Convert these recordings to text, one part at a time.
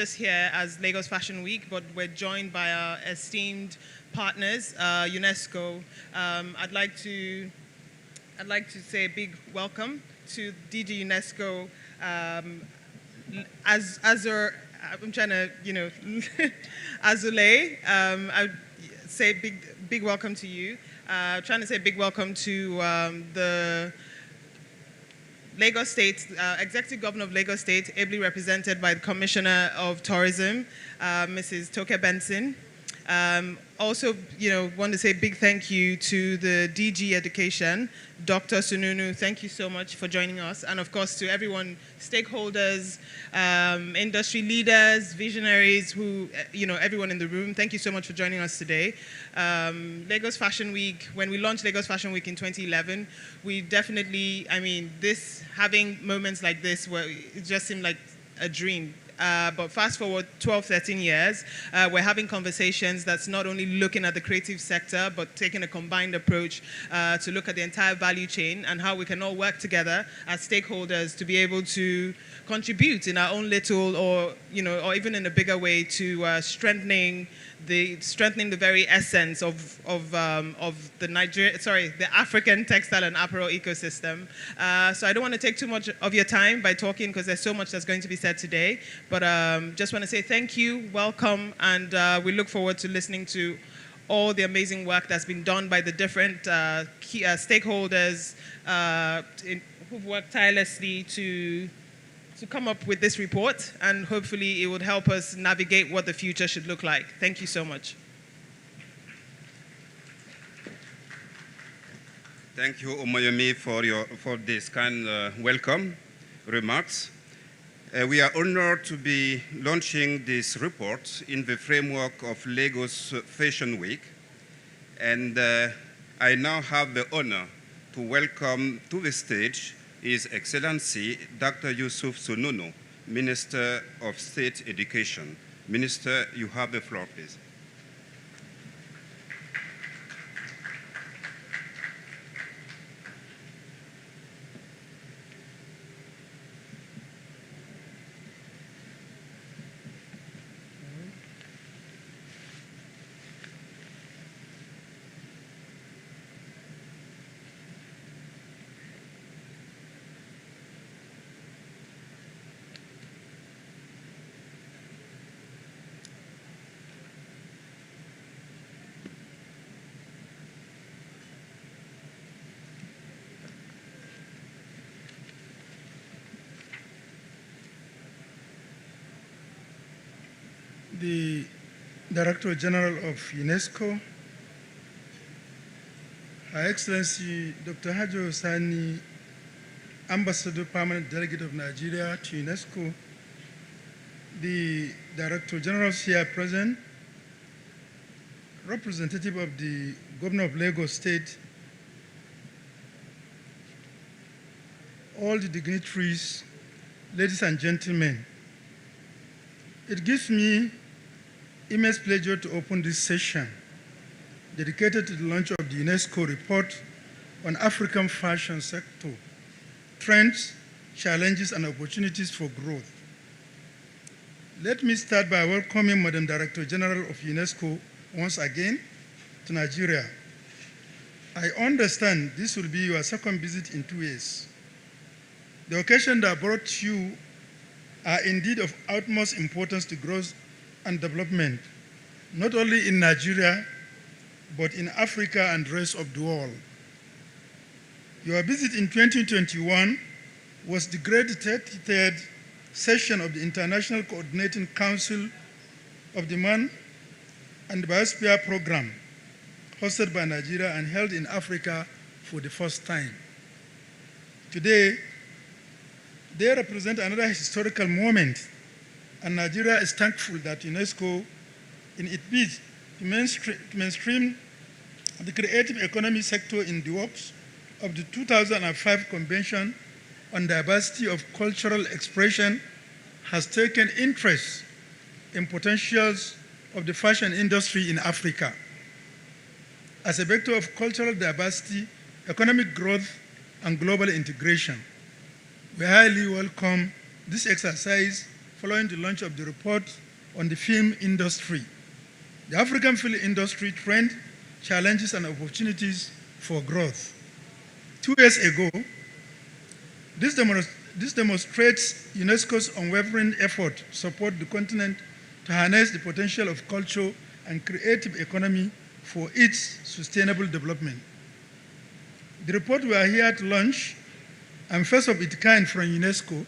Just here as Lagos Fashion Week, but we're joined by our esteemed partners, UNESCO. I'd like to say a big welcome to DG UNESCO. I'm trying to, Azule. I would say big welcome to you. Trying to say big welcome to the Lagos State, Executive Governor of Lagos State, ably represented by the Commissioner of Tourism, Mrs. Toke Benson. Also, want to say big thank you to the DG Education, Dr. Sununu. Thank you so much for joining us. And of course, to everyone, stakeholders, industry leaders, visionaries, everyone in the room, thank you so much for joining us today. Lagos Fashion Week, when we launched Lagos Fashion Week in 2011, we definitely, having moments like this where it just seemed like a dream. But fast forward 12, 13 years, we're having conversations that's not only looking at the creative sector, but taking a combined approach to look at the entire value chain and how we can all work together as stakeholders to be able to contribute in our own little or even in a bigger way to strengthening the very essence of the African textile and apparel ecosystem. So I don't want to take too much of your time by talking because there's so much that's going to be said today. But just want to say thank you, welcome, and we look forward to listening to all the amazing work that's been done by the different key stakeholders who've worked tirelessly to come up with this report, and hopefully it would help us navigate what the future should look like. Thank you so much. Thank you, Omoyomi, for this kind welcome remarks. We are honored to be launching this report in the framework of Lagos Fashion Week, and I now have the honor to welcome to the stage His Excellency Dr. Yusuf Sununu, Minister of State Education. Minister, you have the floor, please. The Director General of UNESCO, Her Excellency Dr. Hajo Sani, Ambassador Permanent Delegate of Nigeria to UNESCO, the Director Generals here present, representative of the Governor of Lagos State, all the dignitaries, ladies and gentlemen, it gives me immense pleasure to open this session dedicated to the launch of the UNESCO report on African fashion sector, trends, challenges, and opportunities for growth. Let me start by welcoming Madam Director General of UNESCO once again to Nigeria. I understand this will be your second visit in 2 years. The occasion that brought you are indeed of utmost importance to growth and development, not only in Nigeria, but in Africa and the rest of the world. Your visit in 2021 was the great 33rd session of the International Coordinating Council of the Man and Biosphere Program, hosted by Nigeria and held in Africa for the first time. Today, they represent another historical moment, and Nigeria is thankful that UNESCO, in its bid to mainstream the creative economy sector in the works of the 2005 Convention on Diversity of Cultural Expression, has taken interest in potentials of the fashion industry in Africa. As a vector of cultural diversity, economic growth, and global integration, we highly welcome this exercise following the launch of the report on the film industry. The African film industry trend, challenges and opportunities for growth. 2 years ago, this demonstrates UNESCO's unwavering effort to support the continent to harness the potential of culture and creative economy for its sustainable development. The report we are here to launch, and first of its kind from UNESCO,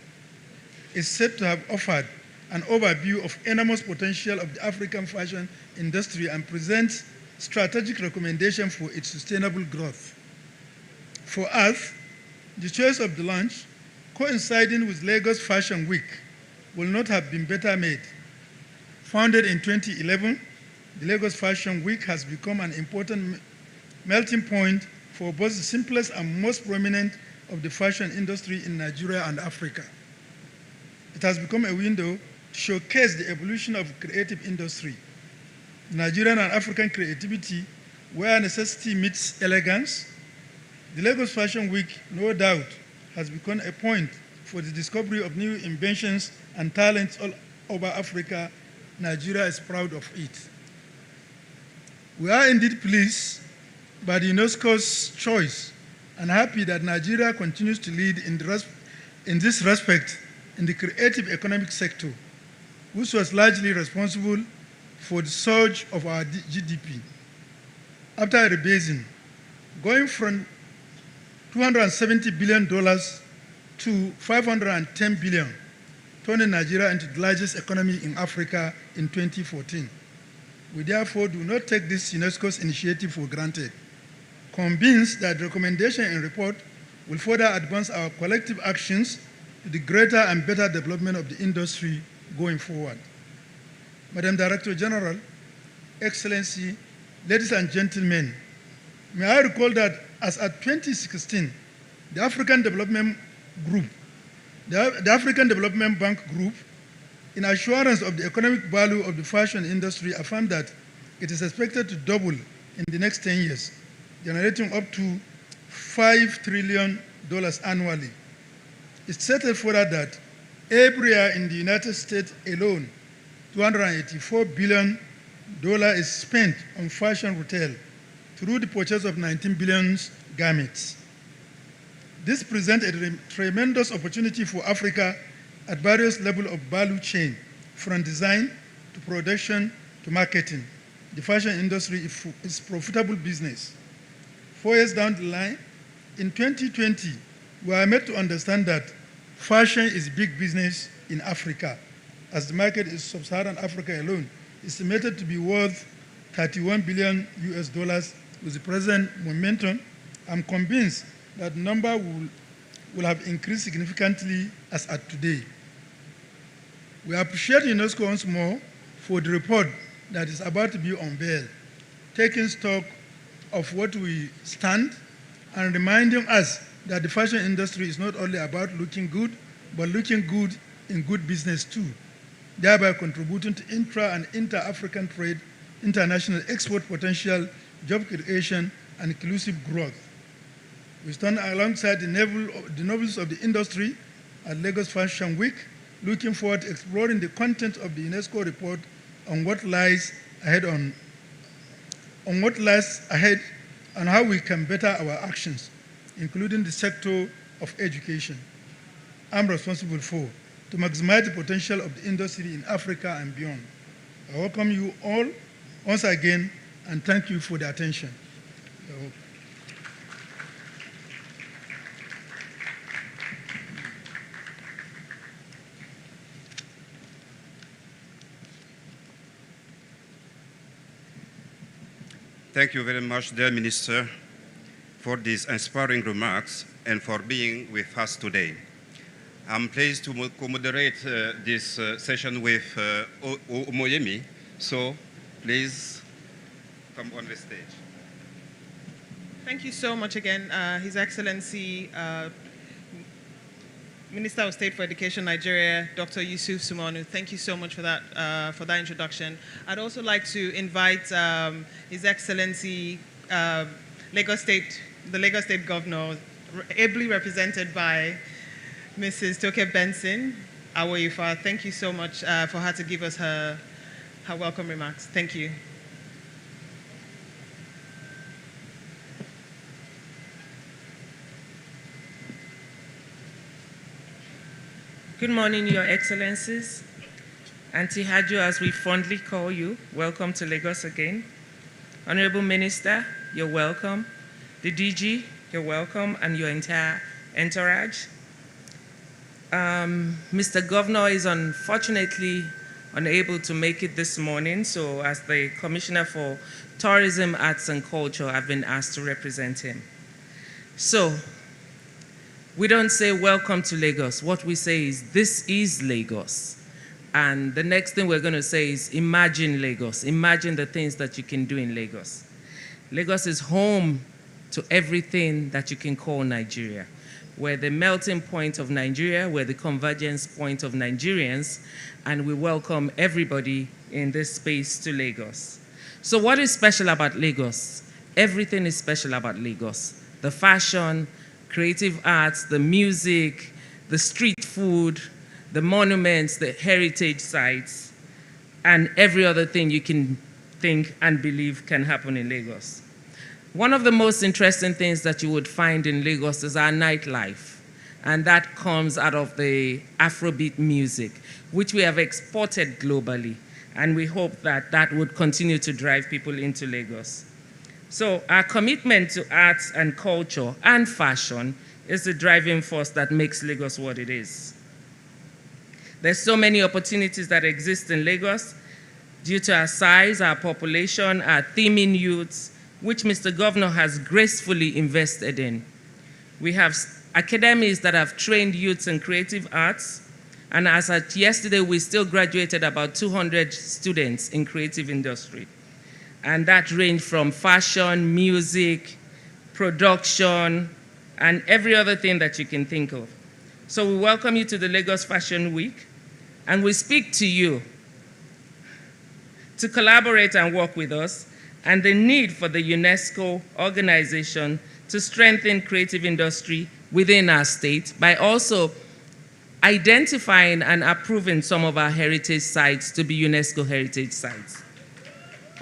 is said to have offered an overview of enormous potential of the African fashion industry and presents strategic recommendations for its sustainable growth. For us, the choice of the launch, coinciding with Lagos Fashion Week, will not have been better made. Founded in 2011, the Lagos Fashion Week has become an important melting point for both the simplest and most prominent of the fashion industry in Nigeria and Africa. It has become a window to showcase the evolution of the creative industry, Nigerian and African creativity, where necessity meets elegance. The Lagos Fashion Week, no doubt, has become a point for the discovery of new inventions and talents all over Africa. Nigeria is proud of it. We are indeed pleased by the UNESCO's choice and happy that Nigeria continues to lead in this respect in the creative economic sector, which was largely responsible for the surge of our GDP. After rebasing, going from $270 billion to $510 billion, turning Nigeria into the largest economy in Africa in 2014. We therefore do not take this UNESCO's initiative for granted, convinced that the recommendation in report will further advance our collective actions to the greater and better development of the industry going forward. Madam Director General, Excellency, ladies and gentlemen, may I recall that as at 2016, the African Development Group, the African Development Bank Group, in assurance of the economic value of the fashion industry, affirmed that it is expected to double in the next 10 years, generating up to $5 trillion annually. It stated further that every year in the United States alone, $284 billion is spent on fashion retail through the purchase of 19 billion garments. This presents a tremendous opportunity for Africa at various levels of value chain, from design to production to marketing. The fashion industry is profitable business. 4 years down the line, in 2020, we are made to understand that fashion is big business in Africa, as the market in sub-Saharan Africa alone is estimated to be worth $31 billion with the present momentum. I'm convinced that the number will have increased significantly as at today. We appreciate UNESCO once more for the report that is about to be unveiled, taking stock of what we stand and reminding us that the fashion industry is not only about looking good, but looking good in good business too, thereby contributing to intra and inter-African trade, international export potential, job creation, and inclusive growth. We stand alongside the nobles of the industry at Lagos Fashion Week, looking forward to exploring the content of the UNESCO report on what lies ahead and how we can better our actions, including the sector of education I'm responsible for, to maximize the potential of the industry in Africa and beyond. I welcome you all once again and thank you for the attention. Thank you very much, dear Minister, for these inspiring remarks and for being with us today. I'm pleased to co-moderate this session with Omoyemi, so please come on the stage. Thank you so much again, His Excellency, Minister of State for Education, Nigeria, Dr. Yusuf Sumonu. Thank you so much for that introduction. I'd also like to invite His Excellency, the Lagos State Governor, ably represented by Mrs. Toke Benson, Awoifa. Thank you so much for her to give us her welcome remarks. Thank you. Good morning, Your Excellencies. Auntie Hajo, as we fondly call you, welcome to Lagos again. Honorable Minister, you're welcome. The DG, you're welcome, and your entire entourage. Mr. Governor is unfortunately unable to make it this morning, so as the Commissioner for Tourism, Arts and Culture, I've been asked to represent him. So, we don't say welcome to Lagos. What we say is this is Lagos. And the next thing we're going to say is imagine Lagos. Imagine the things that you can do in Lagos. Lagos is home to everything that you can call Nigeria. We're the melting point of Nigeria, we're the convergence point of Nigerians, and we welcome everybody in this space to Lagos. So what is special about Lagos? Everything is special about Lagos. The fashion, creative arts, the music, the street food, the monuments, the heritage sites, and every other thing you can think and believe can happen in Lagos. One of the most interesting things that you would find in Lagos is our nightlife, and that comes out of the Afrobeat music, which we have exported globally, and we hope that that would continue to drive people into Lagos. So our commitment to arts and culture and fashion is the driving force that makes Lagos what it is. There's so many opportunities that exist in Lagos due to our size, our population, our teeming youths, which Mr. Governor has gracefully invested in. We have academies that have trained youths in creative arts, and as at yesterday, we still graduated about 200 students in creative industry. And that ranged from fashion, music, production, and every other thing that you can think of. So we welcome you to the Lagos Fashion Week, and we speak to you to collaborate and work with us, and the need for the UNESCO organization to strengthen creative industry within our state by also identifying and approving some of our heritage sites to be UNESCO heritage sites.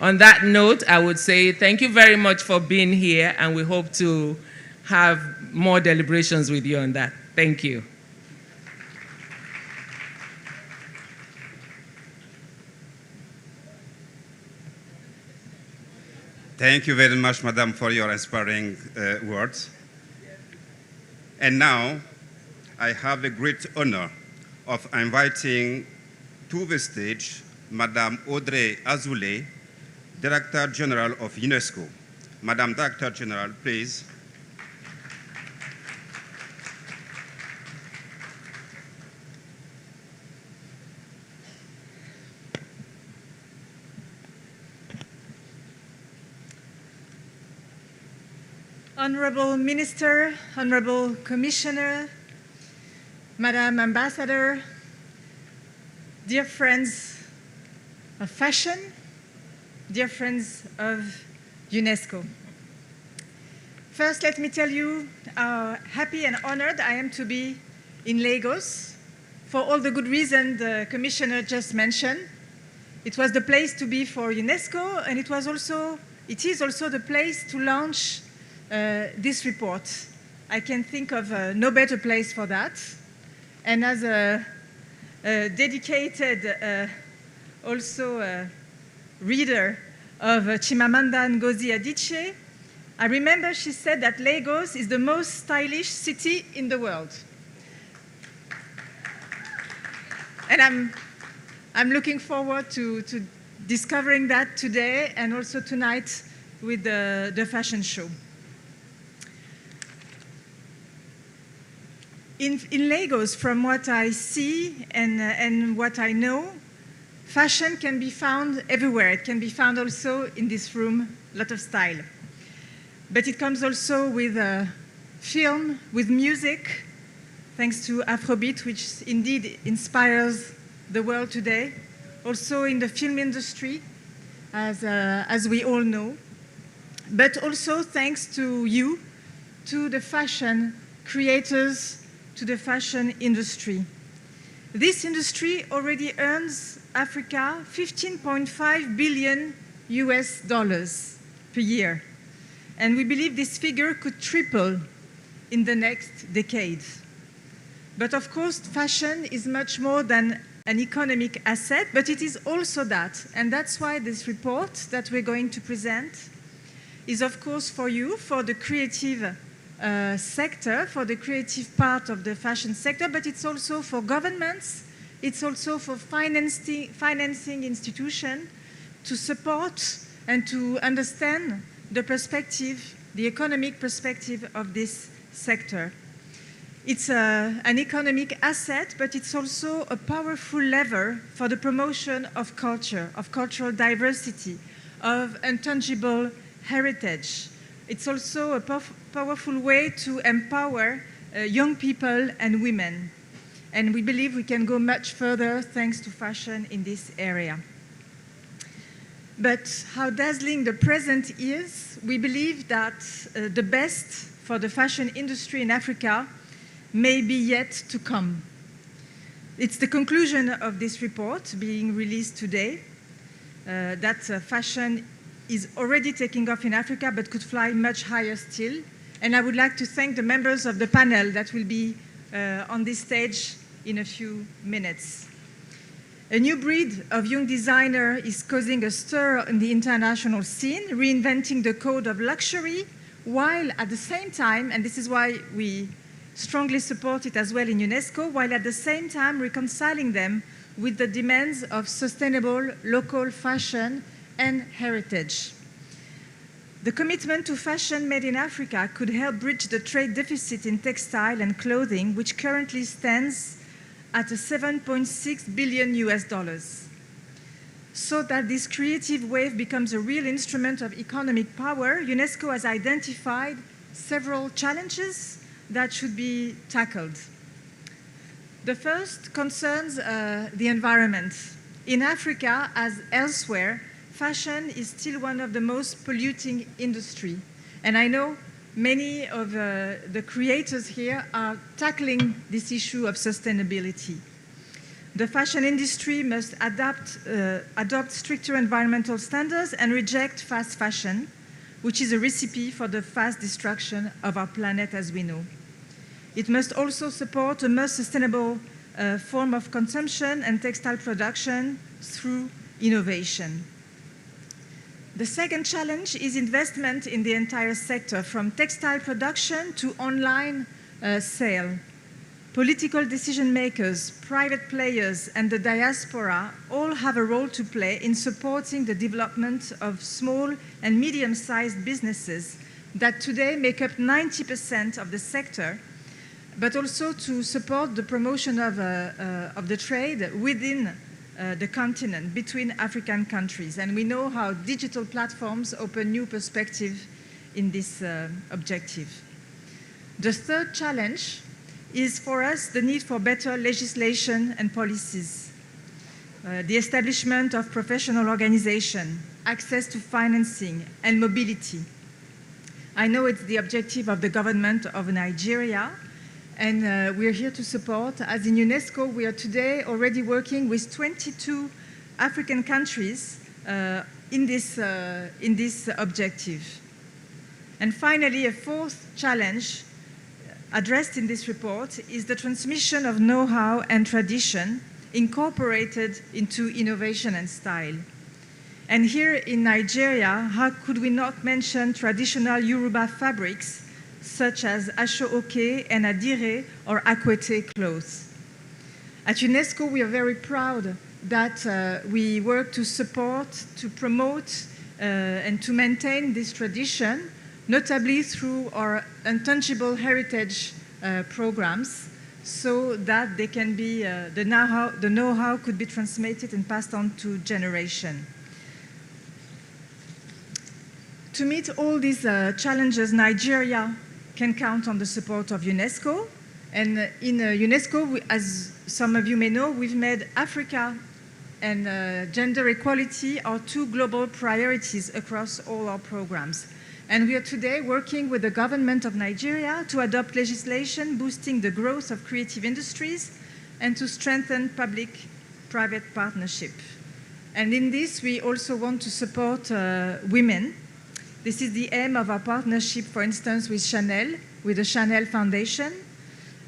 On that note, I would say thank you very much for being here, and we hope to have more deliberations with you on that. Thank you. Thank you very much, Madam, for your inspiring words. And now, I have the great honor of inviting to the stage Madam Audrey Azoulay, Director General of UNESCO. Madam Director General, please. Honorable Minister, Honorable Commissioner, Madam Ambassador, dear friends of fashion, dear friends of UNESCO. First, let me tell you how happy and honored I am to be in Lagos for all the good reasons the Commissioner just mentioned. It was the place to be for UNESCO, and it is also the place to launch this report. I can think of no better place for that. And as a dedicated reader of Chimamanda Ngozi Adichie, I remember she said that Lagos is the most stylish city in the world. And I'm looking forward to discovering that today and also tonight with the fashion show. In Lagos, from what I see and what I know, fashion can be found everywhere. It can be found also in this room, a lot of style. But it comes also with film, with music, thanks to Afrobeat, which indeed inspires the world today. Also in the film industry, as we all know. But also thanks to you, to the fashion creators, to the fashion industry. This industry already earns Africa $15.5 billion per year. And we believe this figure could triple in the next decade. But of course, fashion is much more than an economic asset, but it is also that. And that's why this report that we're going to present is, of course, for you, for the creative sector, for the creative part of the fashion sector, but it's also for governments, it's also for financing institutions to support and to understand the perspective, the economic perspective of this sector. It's an economic asset, but it's also a powerful lever for the promotion of culture, of cultural diversity, of intangible heritage. It's also a powerful way to empower young people and women. And we believe we can go much further thanks to fashion in this area. But how dazzling the present is, we believe that the best for the fashion industry in Africa may be yet to come. It's the conclusion of this report being released today, that fashion is already taking off in Africa but could fly much higher still. And I would like to thank the members of the panel that will be on this stage in a few minutes. A new breed of young designer is causing a stir in the international scene, reinventing the code of luxury, while at the same time, and this is why we strongly support it as well in UNESCO, while at the same time reconciling them with the demands of sustainable local fashion and heritage. The commitment to fashion made in Africa could help bridge the trade deficit in textile and clothing, which currently stands at $7.6 billion. So that this creative wave becomes a real instrument of economic power, UNESCO has identified several challenges that should be tackled. The first concerns the environment. In Africa, as elsewhere, fashion is still one of the most polluting industries. And I know many of the creators here are tackling this issue of sustainability. The fashion industry must adopt stricter environmental standards and reject fast fashion, which is a recipe for the fast destruction of our planet as we know. It must also support a more sustainable form of consumption and textile production through innovation. The second challenge is investment in the entire sector, from textile production to online sale. Political decision makers, private players, and the diaspora all have a role to play in supporting the development of small and medium-sized businesses that today make up 90% of the sector, but also to support the promotion of the trade within the continent, between African countries. And we know how digital platforms open new perspectives in this objective. The third challenge is for us the need for better legislation and policies, the establishment of professional organization, access to financing, and mobility. I know it's the objective of the government of Nigeria, and we're here to support. As in UNESCO, we are today already working with 22 African countries in this objective. And finally, a fourth challenge addressed in this report is the transmission of know-how and tradition incorporated into innovation and style. And here in Nigeria, how could we not mention traditional Yoruba fabrics such as Aso-Oke and Adire or Akwete clothes. At UNESCO, we are very proud that we work to support, to promote, and to maintain this tradition, notably through our intangible heritage programs, so that they can be, the know-how could be transmitted and passed on to generation. To meet all these challenges, Nigeria can count on the support of UNESCO. And in UNESCO, as some of you may know, we've made Africa and gender equality our two global priorities across all our programs. And we are today working with the government of Nigeria to adopt legislation boosting the growth of creative industries, and to strengthen public-private partnership. And in this, we also want to support women. This is the aim of our partnership, for instance, with Chanel, with the Chanel Foundation,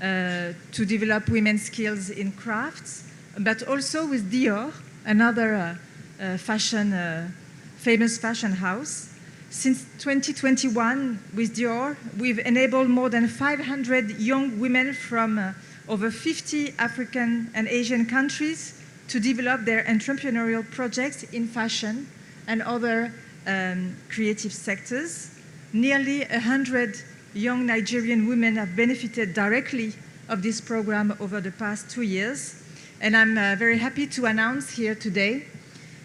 to develop women's skills in crafts, but also with Dior, another famous fashion house. Since 2021, with Dior, we've enabled more than 500 young women from over 50 African and Asian countries to develop their entrepreneurial projects in fashion and other creative sectors. Nearly 100 young Nigerian women have benefited directly of this program over the past 2 years. And I'm very happy to announce here today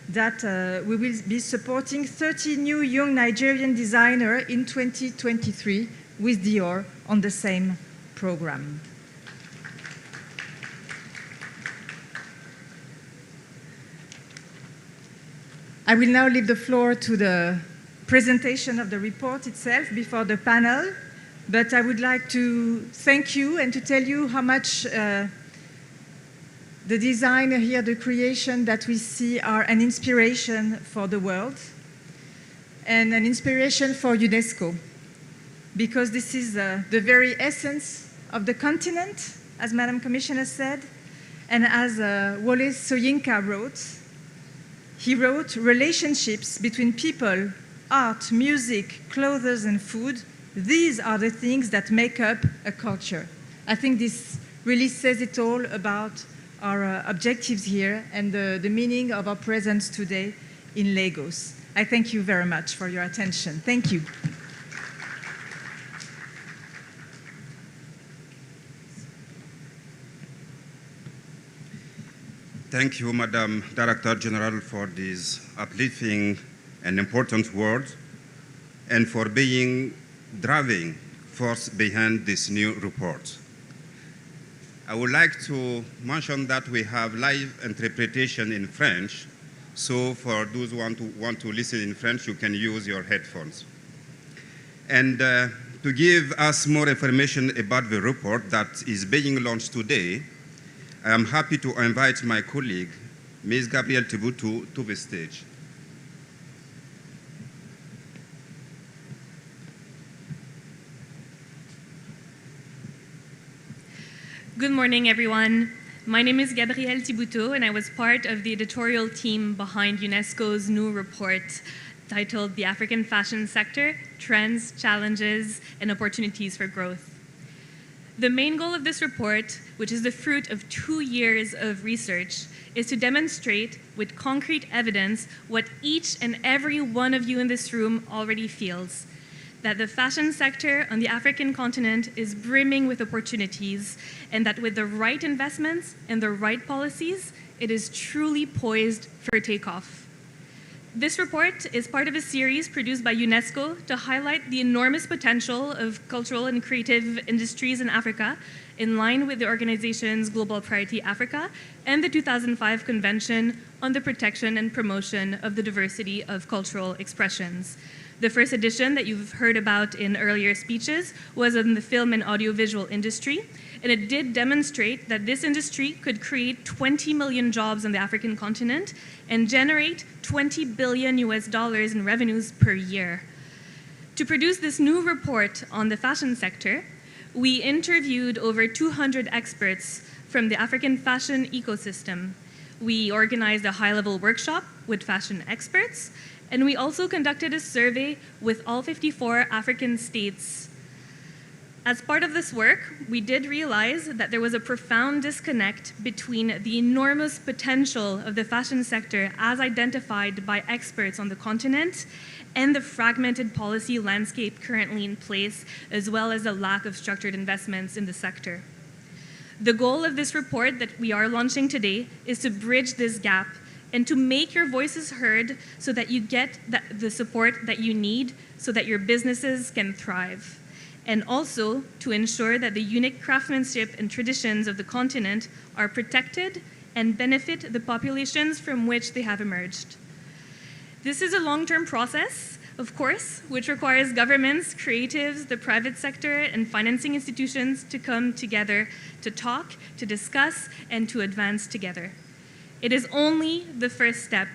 that we will be supporting 30 new young Nigerian designers in 2023 with Dior on the same program. I will now leave the floor to the presentation of the report itself before the panel, but I would like to thank you and to tell you how much the design here, the creation that we see are an inspiration for the world and an inspiration for UNESCO, because this is the very essence of the continent, as Madam Commissioner said, and as Wole Soyinka wrote. He wrote, relationships between people, art, music, clothes, and food, these are the things that make up a culture. I think this really says it all about our objectives here and the meaning of our presence today in Lagos. I thank you very much for your attention. Thank you. Thank you, Madam Director General, for these uplifting and important words and for being driving force behind this new report. I would like to mention that we have live interpretation in French, so for those who want to listen in French, you can use your headphones. And to give us more information about the report that is being launched today, I am happy to invite my colleague, Ms. Gabrielle Tibutu, to the stage. Good morning, everyone. My name is Gabrielle Tibutu, and I was part of the editorial team behind UNESCO's new report titled The African Fashion Sector, Trends, Challenges, and Opportunities for Growth. The main goal of this report, which is the fruit of 2 years of research, is to demonstrate with concrete evidence what each and every one of you in this room already feels, that the fashion sector on the African continent is brimming with opportunities, and that with the right investments and the right policies, it is truly poised for takeoff. This report is part of a series produced by UNESCO to highlight the enormous potential of cultural and creative industries in Africa, in line with the organization's Global Priority Africa and the 2005 Convention on the Protection and Promotion of the Diversity of Cultural Expressions. The first edition that you've heard about in earlier speeches was in the film and audiovisual industry, and it did demonstrate that this industry could create 20 million jobs on the African continent and generate $20 billion in revenues per year. To produce this new report on the fashion sector, we interviewed over 200 experts from the African fashion ecosystem. We organized a high-level workshop with fashion experts, and we also conducted a survey with all 54 African states. As part of this work, we did realize that there was a profound disconnect between the enormous potential of the fashion sector as identified by experts on the continent and the fragmented policy landscape currently in place, as well as the lack of structured investments in the sector. The goal of this report that we are launching today is to bridge this gap and to make your voices heard so that you get the support that you need so that your businesses can thrive. And also to ensure that the unique craftsmanship and traditions of the continent are protected and benefit the populations from which they have emerged. This is a long-term process, of course, which requires governments, creatives, the private sector, and financing institutions to come together to talk, to discuss, and to advance together. It is only the first step.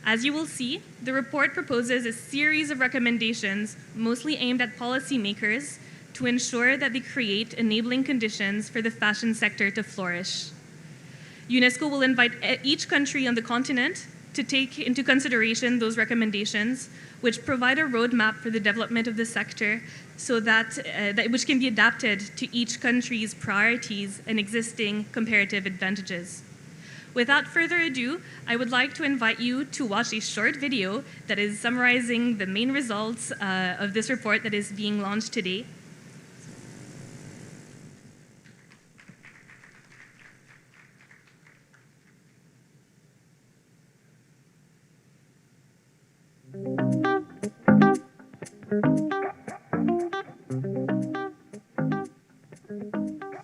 As you will see, the report proposes a series of recommendations, mostly aimed at policymakers, to ensure that they create enabling conditions for the fashion sector to flourish. UNESCO will invite each country on the continent to take into consideration those recommendations, which provide a roadmap for the development of the sector, so which can be adapted to each country's priorities and existing comparative advantages. Without further ado, I would like to invite you to watch a short video that is summarizing the main results of this report that is being launched today.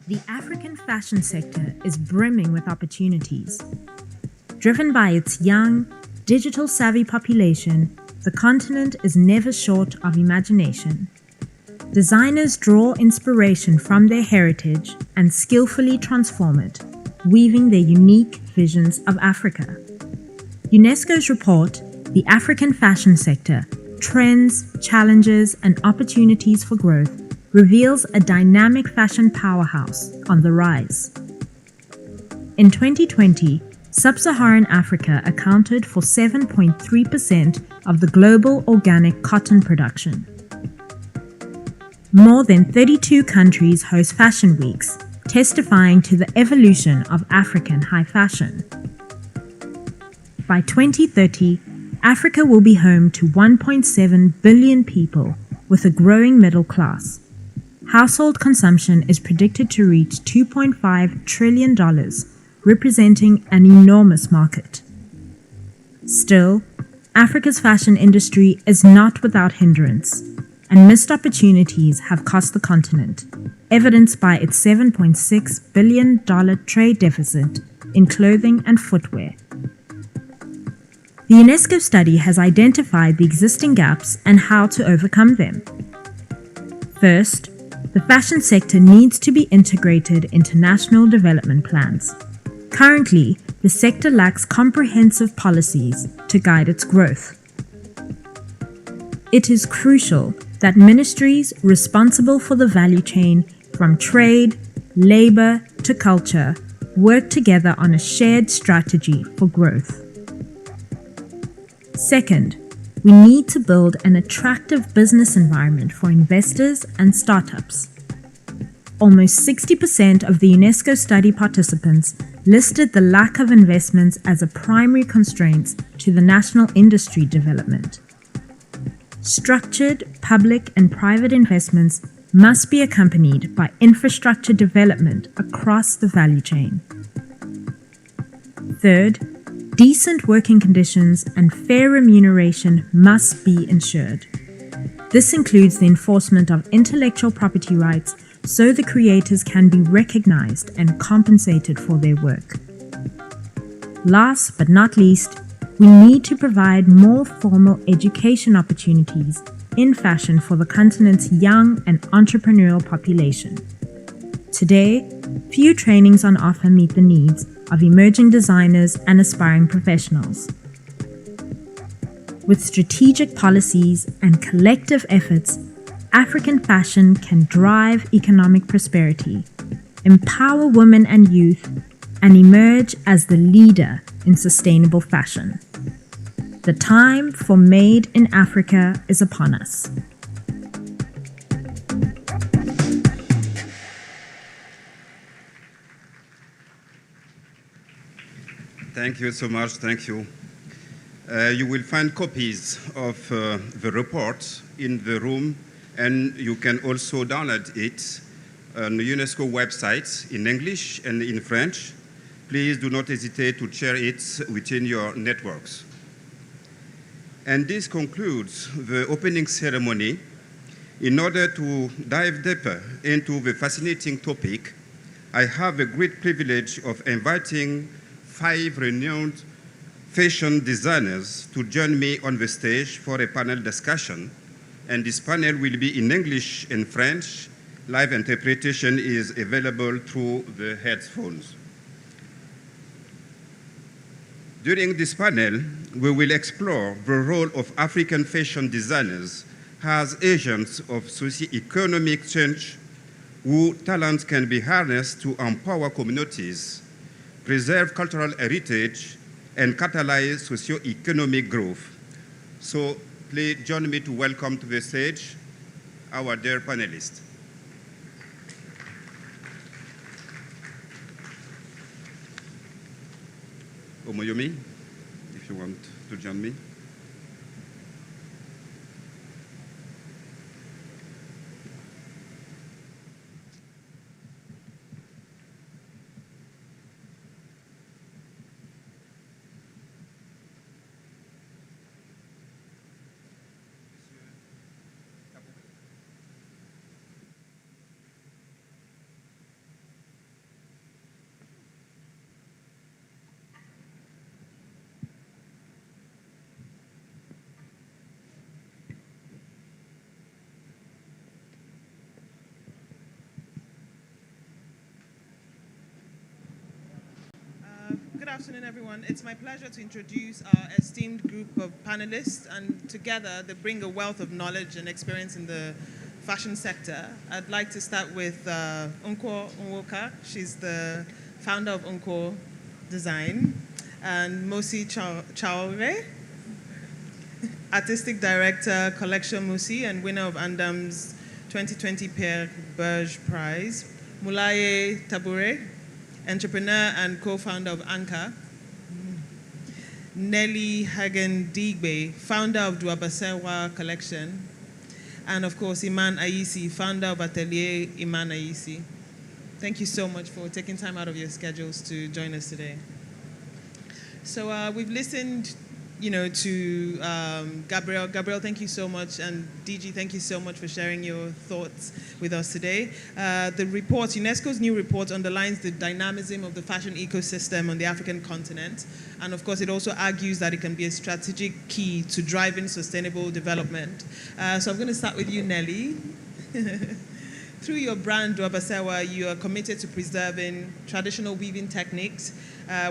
The African fashion sector is brimming with opportunities. Driven by its young, digital-savvy population, the continent is never short of imagination. Designers draw inspiration from their heritage and skillfully transform it, weaving their unique visions of Africa. UNESCO's report, The African Fashion Sector: Trends, Challenges, and Opportunities for Growth, reveals a dynamic fashion powerhouse on the rise. In 2020, Sub-Saharan Africa accounted for 7.3% of the global organic cotton production. More than 32 countries host fashion weeks, testifying to the evolution of African high fashion. By 2030, Africa will be home to 1.7 billion people with a growing middle class. Household consumption is predicted to reach $2.5 trillion, representing an enormous market. Still, Africa's fashion industry is not without hindrance, and missed opportunities have cost the continent, evidenced by its $7.6 billion trade deficit in clothing and footwear. The UNESCO study has identified the existing gaps and how to overcome them. First, the fashion sector needs to be integrated into national development plans. Currently, the sector lacks comprehensive policies to guide its growth. It is crucial that ministries responsible for the value chain, from trade, labor to culture, work together on a shared strategy for growth. Second, we need to build an attractive business environment for investors and startups. Almost 60% of the UNESCO study participants listed the lack of investments as a primary constraint to the national industry development. Structured public and private investments must be accompanied by infrastructure development across the value chain. Third, decent working conditions and fair remuneration must be ensured. This includes the enforcement of intellectual property rights so the creators can be recognized and compensated for their work. Last but not least, we need to provide more formal education opportunities in fashion for the continent's young and entrepreneurial population. Today, few trainings on offer meet the needs of emerging designers and aspiring professionals. With strategic policies and collective efforts, African fashion can drive economic prosperity, empower women and youth, and emerge as the leader in sustainable fashion. The time for Made in Africa is upon us. Thank you so much. Thank you. You will find copies of the report in the room, and you can also download it on the UNESCO website in English and in French. Please do not hesitate to share it within your networks. And this concludes the opening ceremony. In order to dive deeper into the fascinating topic, I have a great privilege of inviting 5 renowned fashion designers to join me on the stage for a panel discussion. And this panel will be in English and French. Live interpretation is available through the headphones. During this panel, we will explore the role of African fashion designers as agents of socio-economic change whose talents can be harnessed to empower communities, preserve cultural heritage, and catalyze socio-economic growth. So please join me to welcome to the stage our dear panelists. Omoyomi, if you want to join me. Good afternoon, everyone. It's my pleasure to introduce our esteemed group of panelists, and together they bring a wealth of knowledge and experience in the fashion sector. I'd like to start with Unko Nwoka. She's the founder of Unko Design, and Mosi Chaore, artistic director, Collection Mosi, and winner of Andam's 2020 Pierre Berge Prize. Mulaye Tabure, entrepreneur and co-founder of Anchor. Nelly Hagen-Digbe, founder of Duabasewa Collection. And of course, Iman Aisi, founder of Atelier Iman Aisi. Thank you so much for taking time out of your schedules to join us today. So we've listened, to Gabriel. Gabriel, thank you so much, and DG, thank you so much for sharing your thoughts with us today. The report, UNESCO's new report, underlines the dynamism of the fashion ecosystem on the African continent, and of course, it also argues that it can be a strategic key to driving sustainable development. So I'm going to start with you, Nelly. Through your brand, Duabasewa, you are committed to preserving traditional weaving techniques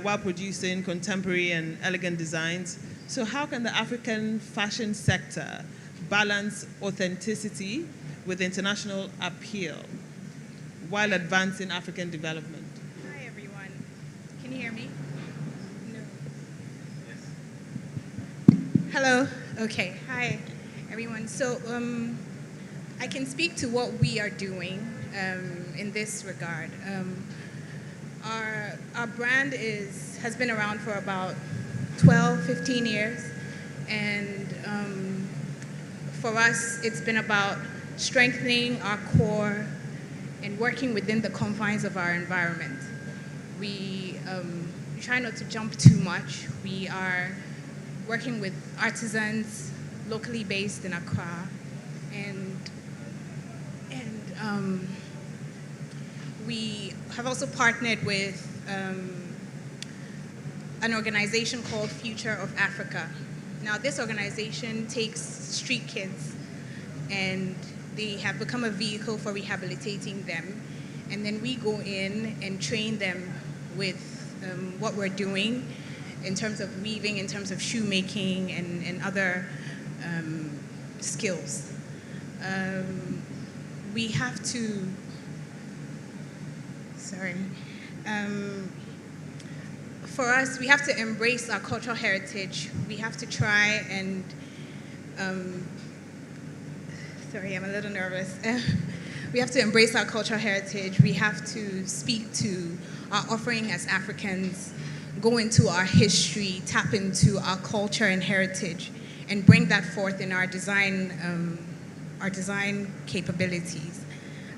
while producing contemporary and elegant designs. So how can the African fashion sector balance authenticity with international appeal while advancing African development? Hi, everyone. Can you hear me? No. Yes. Hello. Okay. Hi, everyone. So I can speak to what we are doing in this regard. Our brand has been around for about 12, 15 years, and for us, it's been about strengthening our core and working within the confines of our environment. We try not to jump too much. We are working with artisans locally based in Accra, and we have also partnered with an organization called Future of Africa. Now, this organization takes street kids, and they have become a vehicle for rehabilitating them. And then we go in and train them with what we're doing in terms of weaving, in terms of shoemaking, and other skills. We have to, for us, we have to embrace our cultural heritage. We have to try and, sorry, I'm a little nervous. We have to embrace our cultural heritage. We have to speak to our offering as Africans, go into our history, tap into our culture and heritage, and bring that forth in our design capabilities.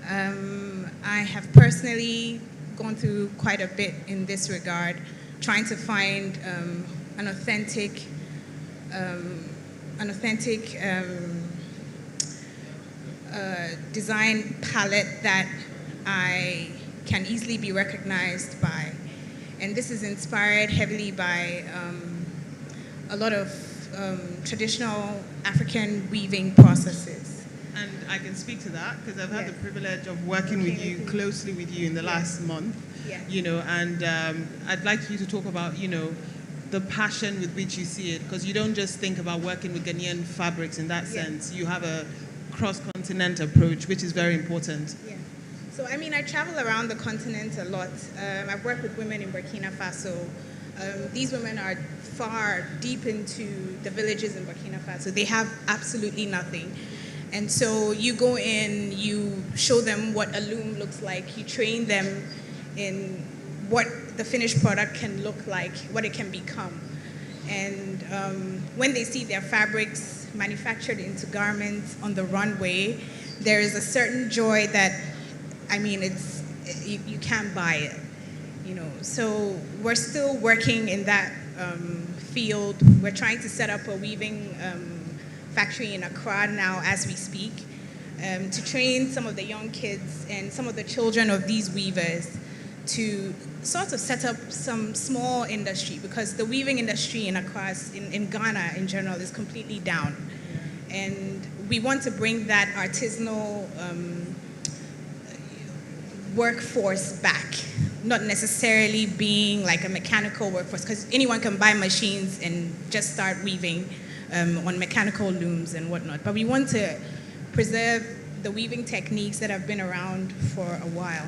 I have personally gone through quite a bit in this regard, trying to find an authentic design palette that I can easily be recognized by. And this is inspired heavily by a lot of traditional African weaving processes. And I can speak to that because I've had the privilege of working with you, closely with you in the last month, and I'd like you to talk about, the passion with which you see it, because you don't just think about working with Ghanaian fabrics in that sense. You have a cross-continent approach, which is very important. Yeah. So, I mean, I travel around the continent a lot. I've worked with women in Burkina Faso. These women are far deep into the villages in Burkina Faso. They have absolutely nothing. And so you go in, you show them what a loom looks like, you train them in what the finished product can look like, what it can become. And when they see their fabrics manufactured into garments on the runway, there is a certain joy that, I mean, you can't buy it, So we're still working in that field. We're trying to set up a weaving factory in Accra now as we speak, to train some of the young kids and some of the children of these weavers to sort of set up some small industry, because the weaving industry in Accra, in Ghana in general, is completely down. And we want to bring that artisanal workforce back, not necessarily being like a mechanical workforce, because anyone can buy machines and just start weaving on mechanical looms and whatnot. But we want to preserve the weaving techniques that have been around for a while.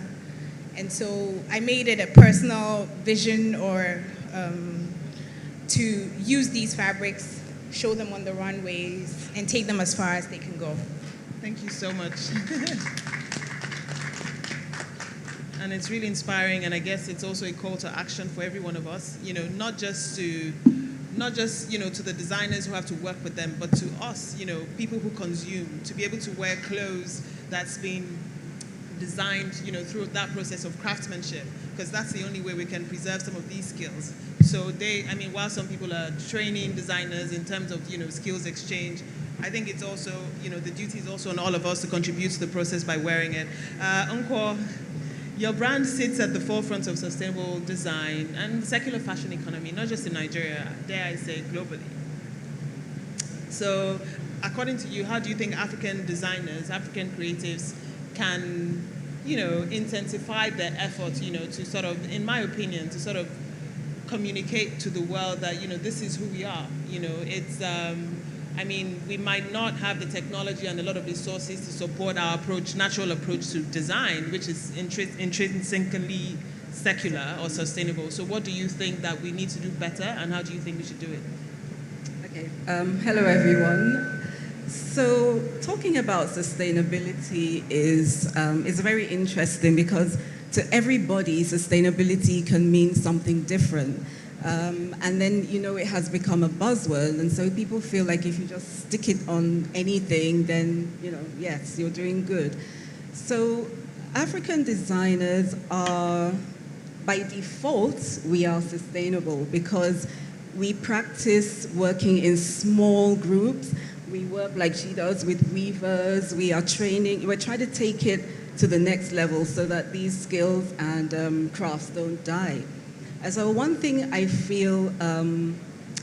And so I made it a personal vision to use these fabrics, show them on the runways, and take them as far as they can go. Thank you so much. And it's really inspiring, and I guess it's also a call to action for every one of us, not just to the designers who have to work with them, but to us, people who consume, to be able to wear clothes that's been designed, through that process of craftsmanship, because that's the only way we can preserve some of these skills. So while some people are training designers in terms of, skills exchange, I think it's also, the duty is also on all of us to contribute to the process by wearing it. Nkwo, your brand sits at the forefront of sustainable design and circular fashion economy, not just in Nigeria, dare I say, globally. So, according to you, how do you think African designers, African creatives can, intensify their efforts, to sort of, in my opinion, to sort of communicate to the world that, this is who we are. We might not have the technology and a lot of resources to support our natural approach to design, which is intrinsically secular or sustainable. So what do you think that we need to do better, and how do you think we should do it? Okay. Hello, everyone. So talking about sustainability is very interesting, because to everybody, sustainability can mean something different. And then, it has become a buzzword. And so people feel like if you just stick it on anything, then, yes, you're doing good. So African designers are, by default, we are sustainable because we practice working in small groups. We work like she does with weavers. We are training. We're trying to take it to the next level so that these skills and crafts don't die. And so one thing I feel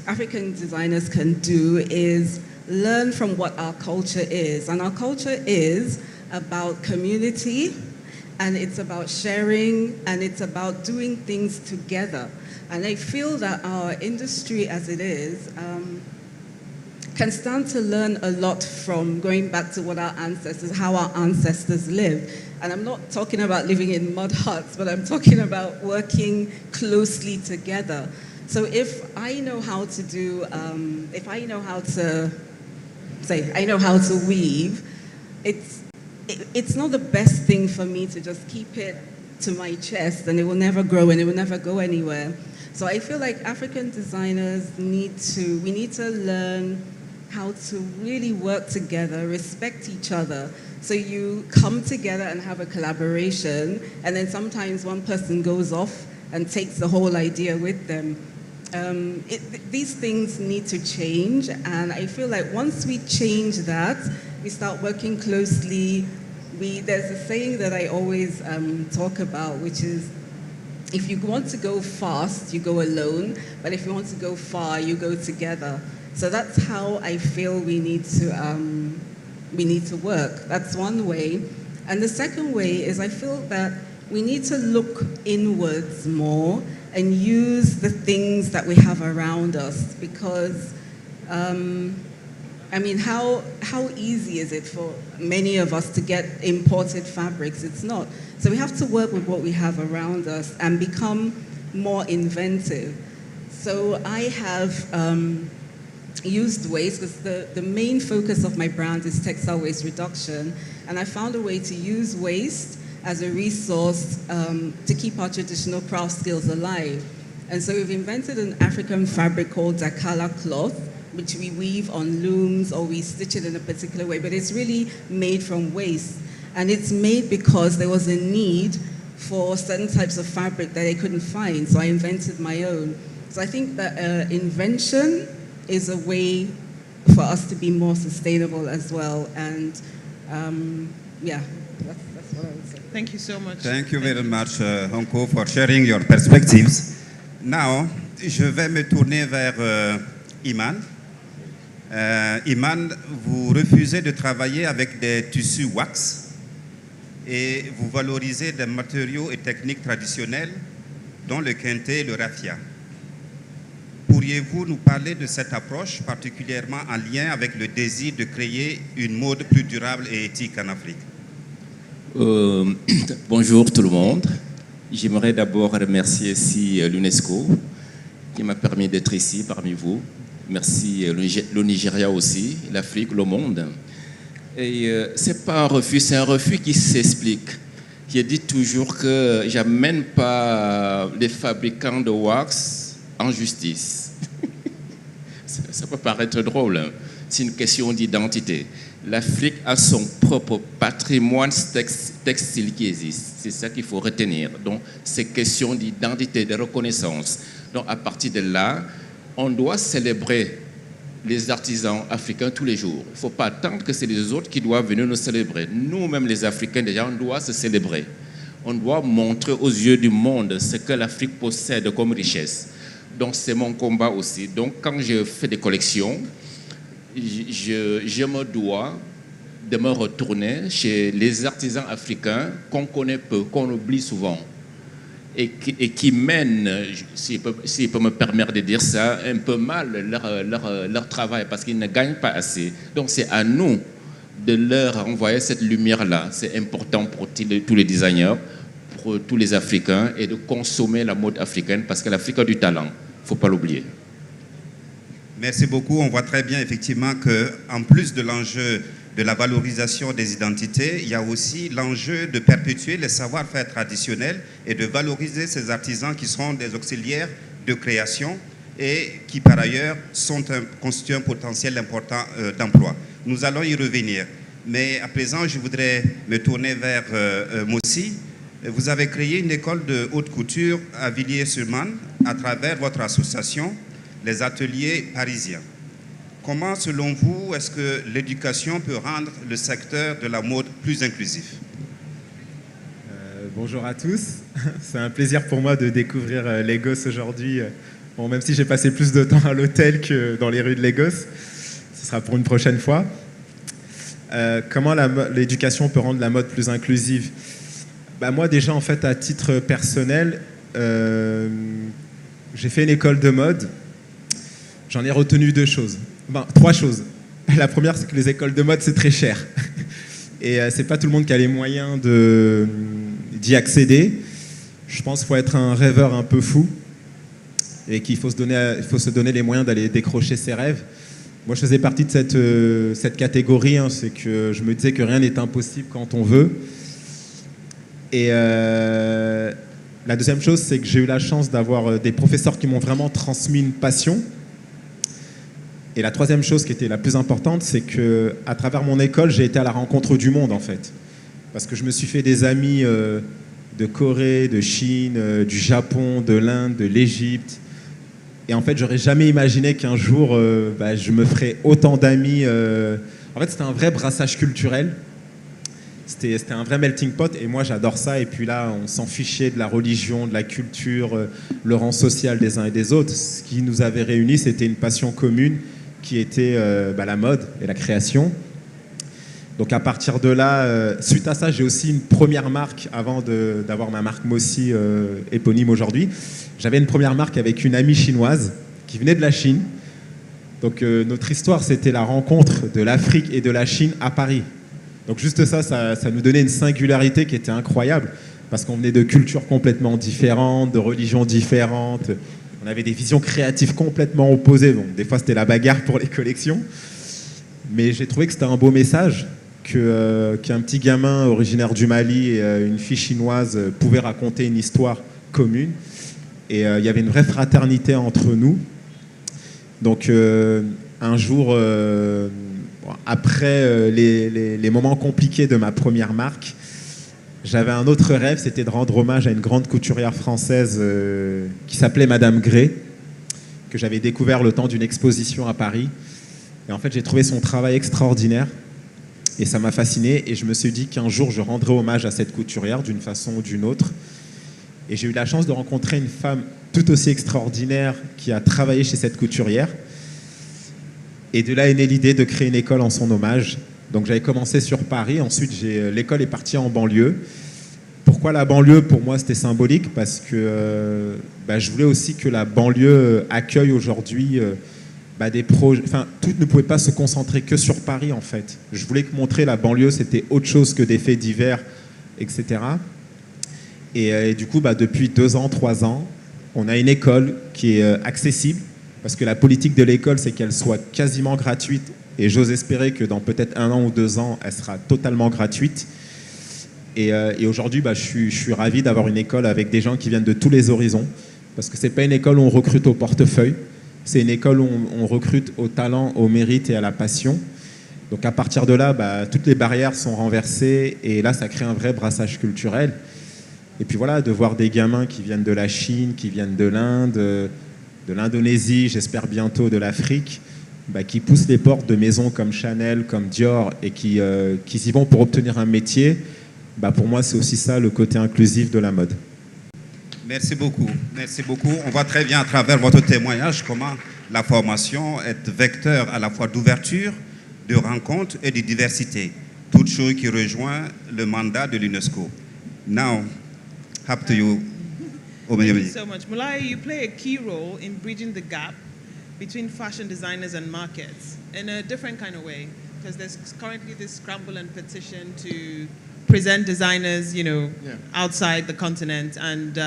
African designers can do is learn from what our culture is. And our culture is about community, and it's about sharing, and it's about doing things together. And I feel that our industry as it is can stand to learn a lot from going back to what how our ancestors lived. And I'm not talking about living in mud huts, but I'm talking about working closely together. So if I know how to do, I know how to weave, it's not the best thing for me to just keep it to my chest and it will never grow and it will never go anywhere. So I feel like African designers we need to learn how to really work together, respect each other. So you come together and have a collaboration, and then sometimes one person goes off and takes the whole idea with them. These things need to change, and I feel like once we change that, we start working closely. There's a saying that I always talk about, which is if you want to go fast, you go alone, but if you want to go far, you go together. So that's how I feel we need to work. That's one way. And the second way is I feel that we need to look inwards more and use the things that we have around us, because I mean, how easy is it for many of us to get imported fabrics? It's not. So we have to work with what we have around us and become more inventive. So I have used waste, because the main focus of my brand is textile waste reduction, and I found a way to use waste as a resource to keep our traditional craft skills alive. And so we've invented an African fabric called Dakala cloth, which we weave on looms or we stitch it in a particular way, but it's really made from waste. And it's made because there was a need for certain types of fabric that I couldn't find, so I invented my own. So I think that invention is a way for us to be more sustainable as well. And yeah, that's what I would say. Thank you so much. Thank you very much, Honko, for sharing your perspectives. Now, je vais me tourner vers Iman. Iman, vous refusez de travailler avec des tissus wax et vous valorisez des matériaux et techniques traditionnels, dont le kente et le raffia. Pourriez-vous nous parler de cette approche, particulièrement en lien avec le désir de créer une mode plus durable et éthique en Afrique? Bonjour tout le monde. J'aimerais d'abord remercier ici l'UNESCO qui m'a permis d'être ici parmi vous. Merci le Nigeria aussi, l'Afrique, le monde. Et c'est pas un refus, c'est un refus qui s'explique. Je dis toujours que j'amène pas les fabricants de wax en justice. Ça peut paraître drôle, hein. C'est une question d'identité. L'Afrique a son propre patrimoine textile qui existe. C'est ça qu'il faut retenir. Donc, c'est question d'identité, de reconnaissance. Donc, à partir de là, on doit célébrer les artisans africains tous les jours. Il ne faut pas attendre que c'est les autres qui doivent venir nous célébrer. Nous-mêmes, les Africains, déjà, on doit se célébrer. On doit montrer aux yeux du monde ce que l'Afrique possède comme richesse. Donc, c'est mon combat aussi. Donc, quand je fais des collections, je me dois de me retourner chez les artisans africains qu'on connaît peu, qu'on oublie souvent, et qui mènent, s'il peut me permettre de dire ça, un peu mal leur travail parce qu'ils ne gagnent pas assez. Donc c'est à nous de leur envoyer cette lumière-là. C'est important pour tous les designers, pour tous les Africains, et de consommer la mode africaine parce que l'Afrique a du talent. Il ne faut pas l'oublier. Merci beaucoup. On voit très bien effectivement qu'en plus de l'enjeu de la valorisation des identités, il y a aussi l'enjeu de perpétuer les savoir-faire traditionnels et de valoriser ces artisans qui seront des auxiliaires de création et qui par ailleurs constituent un potentiel important d'emploi. Nous allons y revenir. Mais à présent, je voudrais me tourner vers Moussi. Vous avez créé une école de haute couture à Villiers-sur-Marne à travers votre association, les ateliers parisiens. Comment, selon vous, est-ce que l'éducation peut rendre le secteur de la mode plus inclusif? Bonjour à tous. C'est un plaisir pour moi de découvrir Lagos aujourd'hui. Bon, même si j'ai passé plus de temps à l'hôtel que dans les rues de Lagos, ce sera pour une prochaine fois. Comment l'éducation peut rendre la mode plus inclusive? Moi, déjà, en fait, à titre personnel, j'ai fait une école de mode. J'en ai retenu trois choses. La première, c'est que les écoles de mode, c'est très cher. Et c'est pas tout le monde qui a les moyens d'y accéder. Je pense qu'il faut être un rêveur un peu fou et qu'il faut se donner les moyens d'aller décrocher ses rêves. Moi, je faisais partie de cette catégorie. C'est que je me disais que rien n'est impossible quand on veut. Et la deuxième chose, c'est que j'ai eu la chance d'avoir des professeurs qui m'ont vraiment transmis une passion. Et la troisième chose qui était la plus importante, c'est qu'à travers mon école, j'ai été à la rencontre du monde, en fait. Parce que je me suis fait des amis de Corée, de Chine, du Japon, de l'Inde, de l'Égypte. Et en fait, j'aurais jamais imaginé qu'un jour, je me ferais autant d'amis. En fait, c'était un vrai brassage culturel. C'était un vrai melting pot et moi j'adore ça. Et puis là, on s'en fichait de la religion, de la culture, le rang social des uns et des autres. Ce qui nous avait réunis, c'était une passion commune qui était la mode et la création. Donc à partir de là, suite à ça, j'ai aussi une première marque avant d'avoir ma marque Mossy éponyme aujourd'hui. J'avais une première marque avec une amie chinoise qui venait de la Chine. Donc notre histoire, c'était la rencontre de l'Afrique et de la Chine à Paris. Donc juste ça nous donnait une singularité qui était incroyable parce qu'on venait de cultures complètement différentes, de religions différentes. On avait des visions créatives complètement opposées. Bon, des fois, c'était la bagarre pour les collections. Mais j'ai trouvé que c'était un beau message qu'un petit gamin originaire du Mali et une fille chinoise pouvaient raconter une histoire commune. Et il y avait une vraie fraternité entre nous. Donc un jour, après les moments compliqués de ma première marque, j'avais un autre rêve, c'était de rendre hommage à une grande couturière française qui s'appelait Madame Gray, que j'avais découvert le temps d'une exposition à Paris. Et en fait, j'ai trouvé son travail extraordinaire et ça m'a fasciné. Et je me suis dit qu'un jour, je rendrais hommage à cette couturière d'une façon ou d'une autre. Et j'ai eu la chance de rencontrer une femme tout aussi extraordinaire qui a travaillé chez cette couturière. Et de là est née l'idée de créer une école en son hommage. Donc j'avais commencé sur Paris, ensuite l'école est partie en banlieue. Pourquoi la banlieue? Pour moi, c'était symbolique parce que je voulais aussi que la banlieue accueille aujourd'hui des projets. Enfin, tout ne pouvait pas se concentrer que sur Paris, en fait. Je voulais montrer la banlieue, c'était autre chose que des faits divers, etc. Et du coup, depuis 2 ans, 3 ans, on a une école qui est accessible parce que la politique de l'école, c'est qu'elle soit quasiment gratuite. Et j'ose espérer que dans peut-être 1 an ou 2 ans, elle sera totalement gratuite. Et aujourd'hui, je suis ravi d'avoir une école avec des gens qui viennent de tous les horizons. Parce que ce n'est pas une école où on recrute au portefeuille. C'est une école où on recrute au talent, au mérite et à la passion. Donc à partir de là, toutes les barrières sont renversées. Et là, ça crée un vrai brassage culturel. Et puis voilà, de voir des gamins qui viennent de la Chine, qui viennent de l'Inde, de l'Indonésie, j'espère bientôt de l'Afrique, qui poussent les portes de maisons comme Chanel, comme Dior, et qui y vont pour obtenir un métier, pour moi, c'est aussi ça le côté inclusif de la mode. Merci beaucoup. Merci beaucoup. On voit très bien à travers votre témoignage comment la formation est vecteur à la fois d'ouverture, de rencontre et de diversité. Toute chose qui rejoint le mandat de l'UNESCO. Now, up to you. Thank you so much. Mulai, you play a key role in bridging the gap between fashion designers and markets in a different kind of way, because there's currently this scramble and petition to present designers, outside the continent, and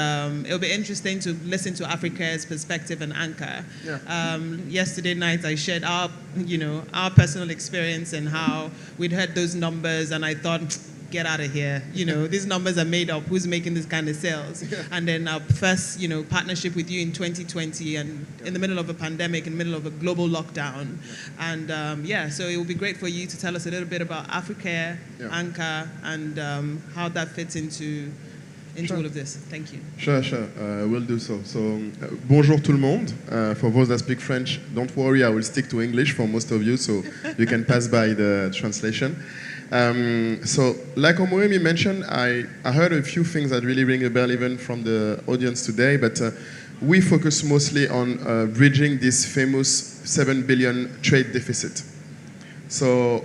it'll be interesting to listen to Africa's perspective and anchor. Yeah. Yesterday night, I shared our personal experience and how we'd heard those numbers, and I thought, get out of here. These numbers are made up. Who's making this kind of sales? Yeah. And then our first, partnership with you in 2020 and in the middle of a pandemic, in the middle of a global lockdown. Yeah. And so it will be great for you to tell us a little bit about Africa, Anchor, and how that fits into sure. All of this. Thank you. Sure. We'll do so. So, bonjour tout le monde. For those that speak French, don't worry, I will stick to English for most of you, so you can pass by the translation. So, like Omoemi mentioned, I heard a few things that really ring a bell even from the audience today, but we focus mostly on bridging this famous 7 billion trade deficit. So,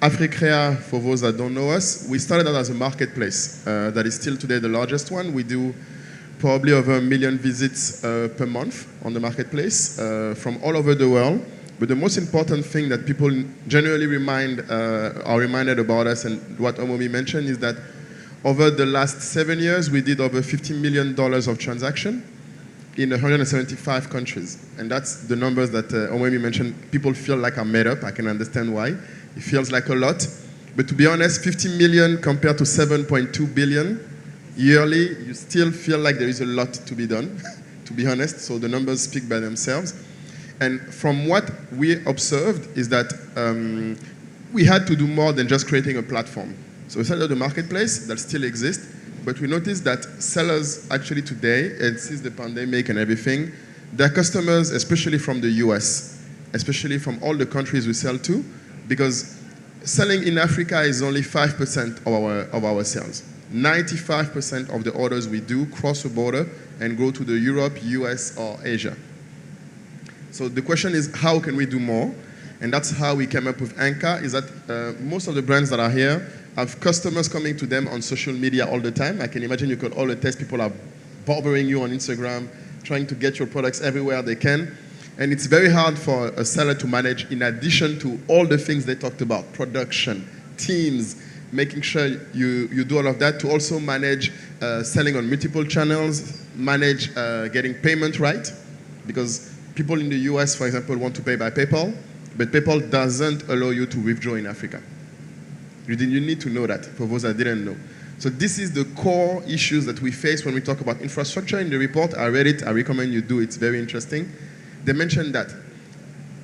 Africrea, for those that don't know us, we started out as a marketplace that is still today the largest one. We do probably over 1 million visits per month on the marketplace from all over the world. But the most important thing that people generally are reminded about us, and what Omomi mentioned, is that over the last 7 years, we did over $15 million of transaction in 175 countries. And that's the numbers that Omomi mentioned. People feel like I'm made up. I can understand why. It feels like a lot. But to be honest, 15 million compared to 7.2 billion yearly, you still feel like there is a lot to be done, to be honest. So the numbers speak by themselves. And from what we observed is that we had to do more than just creating a platform. So we started the marketplace that still exists, but we noticed that sellers actually today, and since the pandemic and everything, their customers, especially from the US, especially from all the countries we sell to, because selling in Africa is only 5% of our sales. 95% of the orders we do cross the border and go to the Europe, US, or Asia. So the question is, how can we do more? And that's how we came up with Anchor, is that most of the brands that are here have customers coming to them on social media all the time. I can imagine you could all attest, people are bothering you on Instagram, trying to get your products everywhere they can. And it's very hard for a seller to manage, in addition to all the things they talked about, production, teams, making sure you do all of that, to also manage selling on multiple channels, manage getting payment right, because people in the US, for example, want to pay by PayPal, but PayPal doesn't allow you to withdraw in Africa. You need to know that, for those that didn't know. So this is the core issues that we face when we talk about infrastructure. In the report, I read it, I recommend you do it, it's very interesting. They mentioned that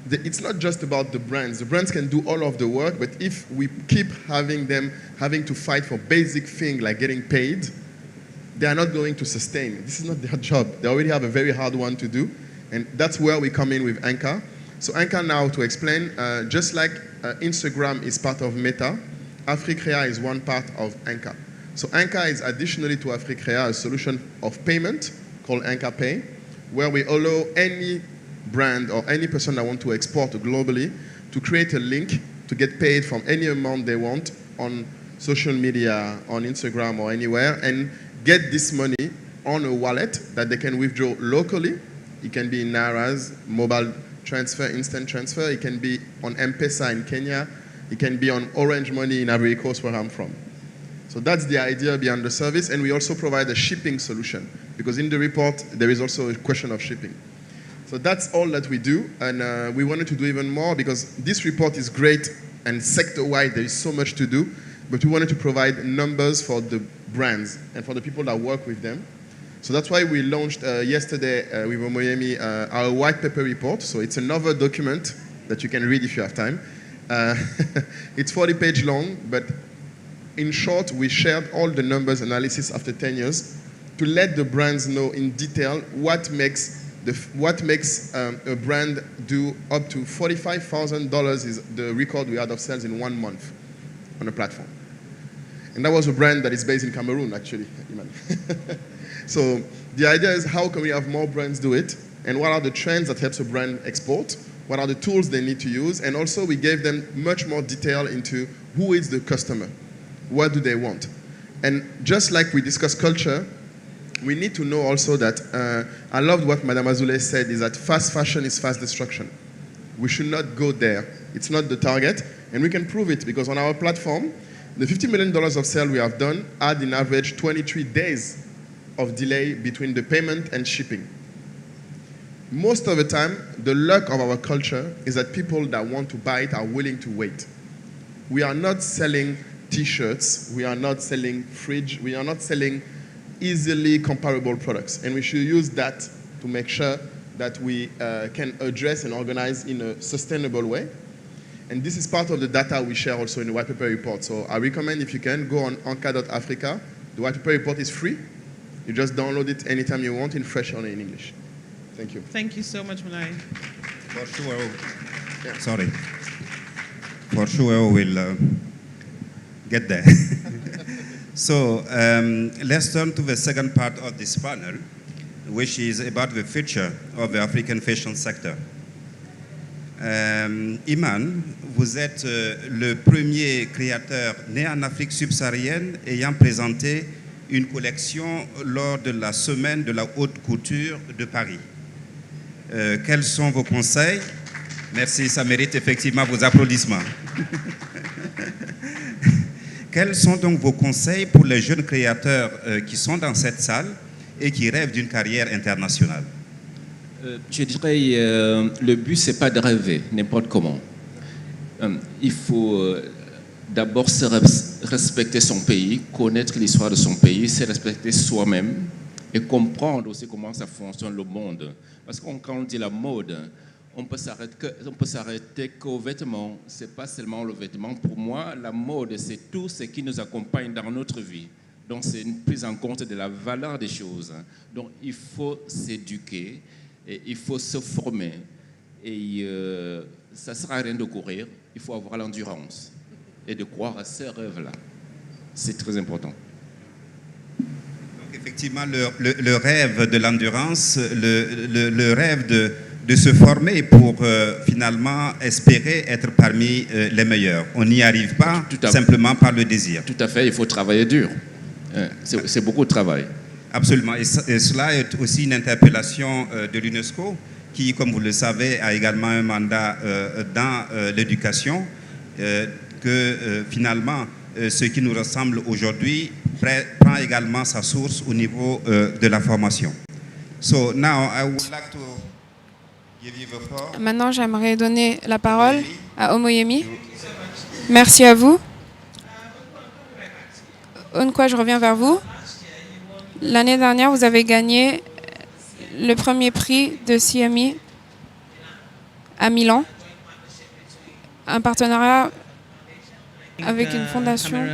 it's not just about the brands. The brands can do all of the work, but if we keep having them having to fight for basic things like getting paid, they are not going to sustain. This is not their job. They already have a very hard one to do, and that's where we come in with Anchor. So Anchor, now to explain, just like Instagram is part of Meta, Africrea is one part of Anchor. So Anchor is additionally to Africrea a solution of payment called Anchor Pay, where we allow any brand or any person that wants to export globally to create a link to get paid from any amount they want on social media, on Instagram or anywhere, and get this money on a wallet that they can withdraw locally. It can be in Nairas, mobile transfer, instant transfer. It can be on M-Pesa in Kenya. It can be on Orange Money in Ivory Coast, where I'm from. So that's the idea behind the service, and we also provide a shipping solution, because in the report there is also a question of shipping. So that's all that we do, and we wanted to do even more, because this report is great and sector-wide, there is so much to do, but we wanted to provide numbers for the brands and for the people that work with them. So that's why we launched yesterday with Omoyemi our white paper report. So it's another document that you can read if you have time. It's 40-page long, but in short, we shared all the numbers analysis after 10 years to let the brands know in detail what makes a brand do up to $45,000 is the record we had of sales in 1 month on a platform. And that was a brand that is based in Cameroon, actually. So the idea is, how can we have more brands do it? And what are the trends that helps a brand export? What are the tools they need to use? And also we gave them much more detail into who is the customer. What do they want? And just like we discussed culture, we need to know also that, I loved what Madame Azoulay said, is that fast fashion is fast destruction. We should not go there. It's not the target, and we can prove it, because on our platform, the $50 million of sale we have done had in average 23 days of delay between the payment and shipping. Most of the time, the luck of our culture is that people that want to buy it are willing to wait. We are not selling T-shirts, we are not selling fridge, we are not selling easily comparable products, and we should use that to make sure that we can address and organize in a sustainable way. And this is part of the data we share also in the white paper report. So I recommend, if you can, go on anchor.africa. The white paper report is free. You just download it anytime you want, in French or in English. Thank you. Thank you so much, Mulai. For sure. Yeah. Sorry. For sure we'll get there. So let's turn to the second part of this panel, which is about the future of the African fashion sector. Iman, vous êtes le premier créateur né en Afrique subsaharienne ayant présenté une collection lors de la semaine de la haute couture de Paris. Quels sont vos conseils? Merci, ça mérite effectivement vos applaudissements. Quels sont donc vos conseils pour les jeunes créateurs qui sont dans cette salle et qui rêvent d'une carrière internationale? Je dirais, le but, c'est pas de rêver, n'importe comment. Il faut d'abord respecter son pays, connaître l'histoire de son pays, se respecter soi-même et comprendre aussi comment ça fonctionne le monde. Parce que quand on dit la mode, on peut s'arrêter qu'aux vêtements. C'est pas seulement le vêtement. Pour moi, la mode, c'est tout ce qui nous accompagne dans notre vie. Donc, c'est une prise en compte de la valeur des choses. Donc, il faut s'éduquer. Et il faut se former et ça ne sert à rien de courir, il faut avoir l'endurance. et de croire à ces rêves-là. C'est très important. Donc, effectivement, le rêve de l'endurance, le rêve de se former pour finalement espérer être parmi les meilleurs. On n'y arrive pas simplement par le désir. Tout à fait, il faut travailler dur. C'est beaucoup de travail. Absolument. Et cela est aussi une interpellation de l'UNESCO qui, comme vous le savez, a également un mandat dans l'éducation, que finalement, ce qui nous ressemble aujourd'hui prend également sa source au niveau de la formation. So now I would like to give you the floor. Maintenant, j'aimerais donner la parole à Omoyemi. Merci à vous. Onkwa, je reviens vers vous. L'année dernière, vous avez gagné le premier prix de CMI à Milan, un partenariat avec une fondation.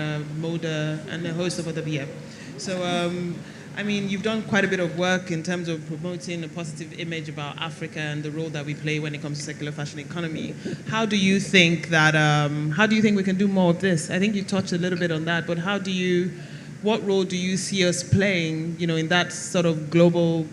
I mean, you've done quite a bit of work in terms of promoting a positive image about Africa and the role that we play when it comes to circular fashion economy. How do you think that? How do you think we can do more of this? I think you touched a little bit on that, but what role do you see us playing? You know, in that sort of global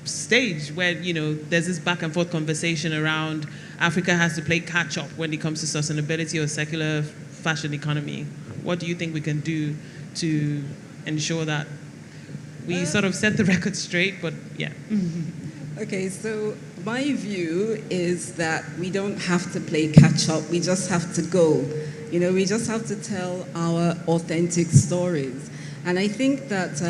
stage where there's this back and forth conversation around Africa has to play catch up when it comes to sustainability or circular fashion economy. What do you think we can do to ensure that we sort of set the record straight, but yeah. Okay, so my view is that we don't have to play catch up, we just have to go. We just have to tell our authentic stories. And I think that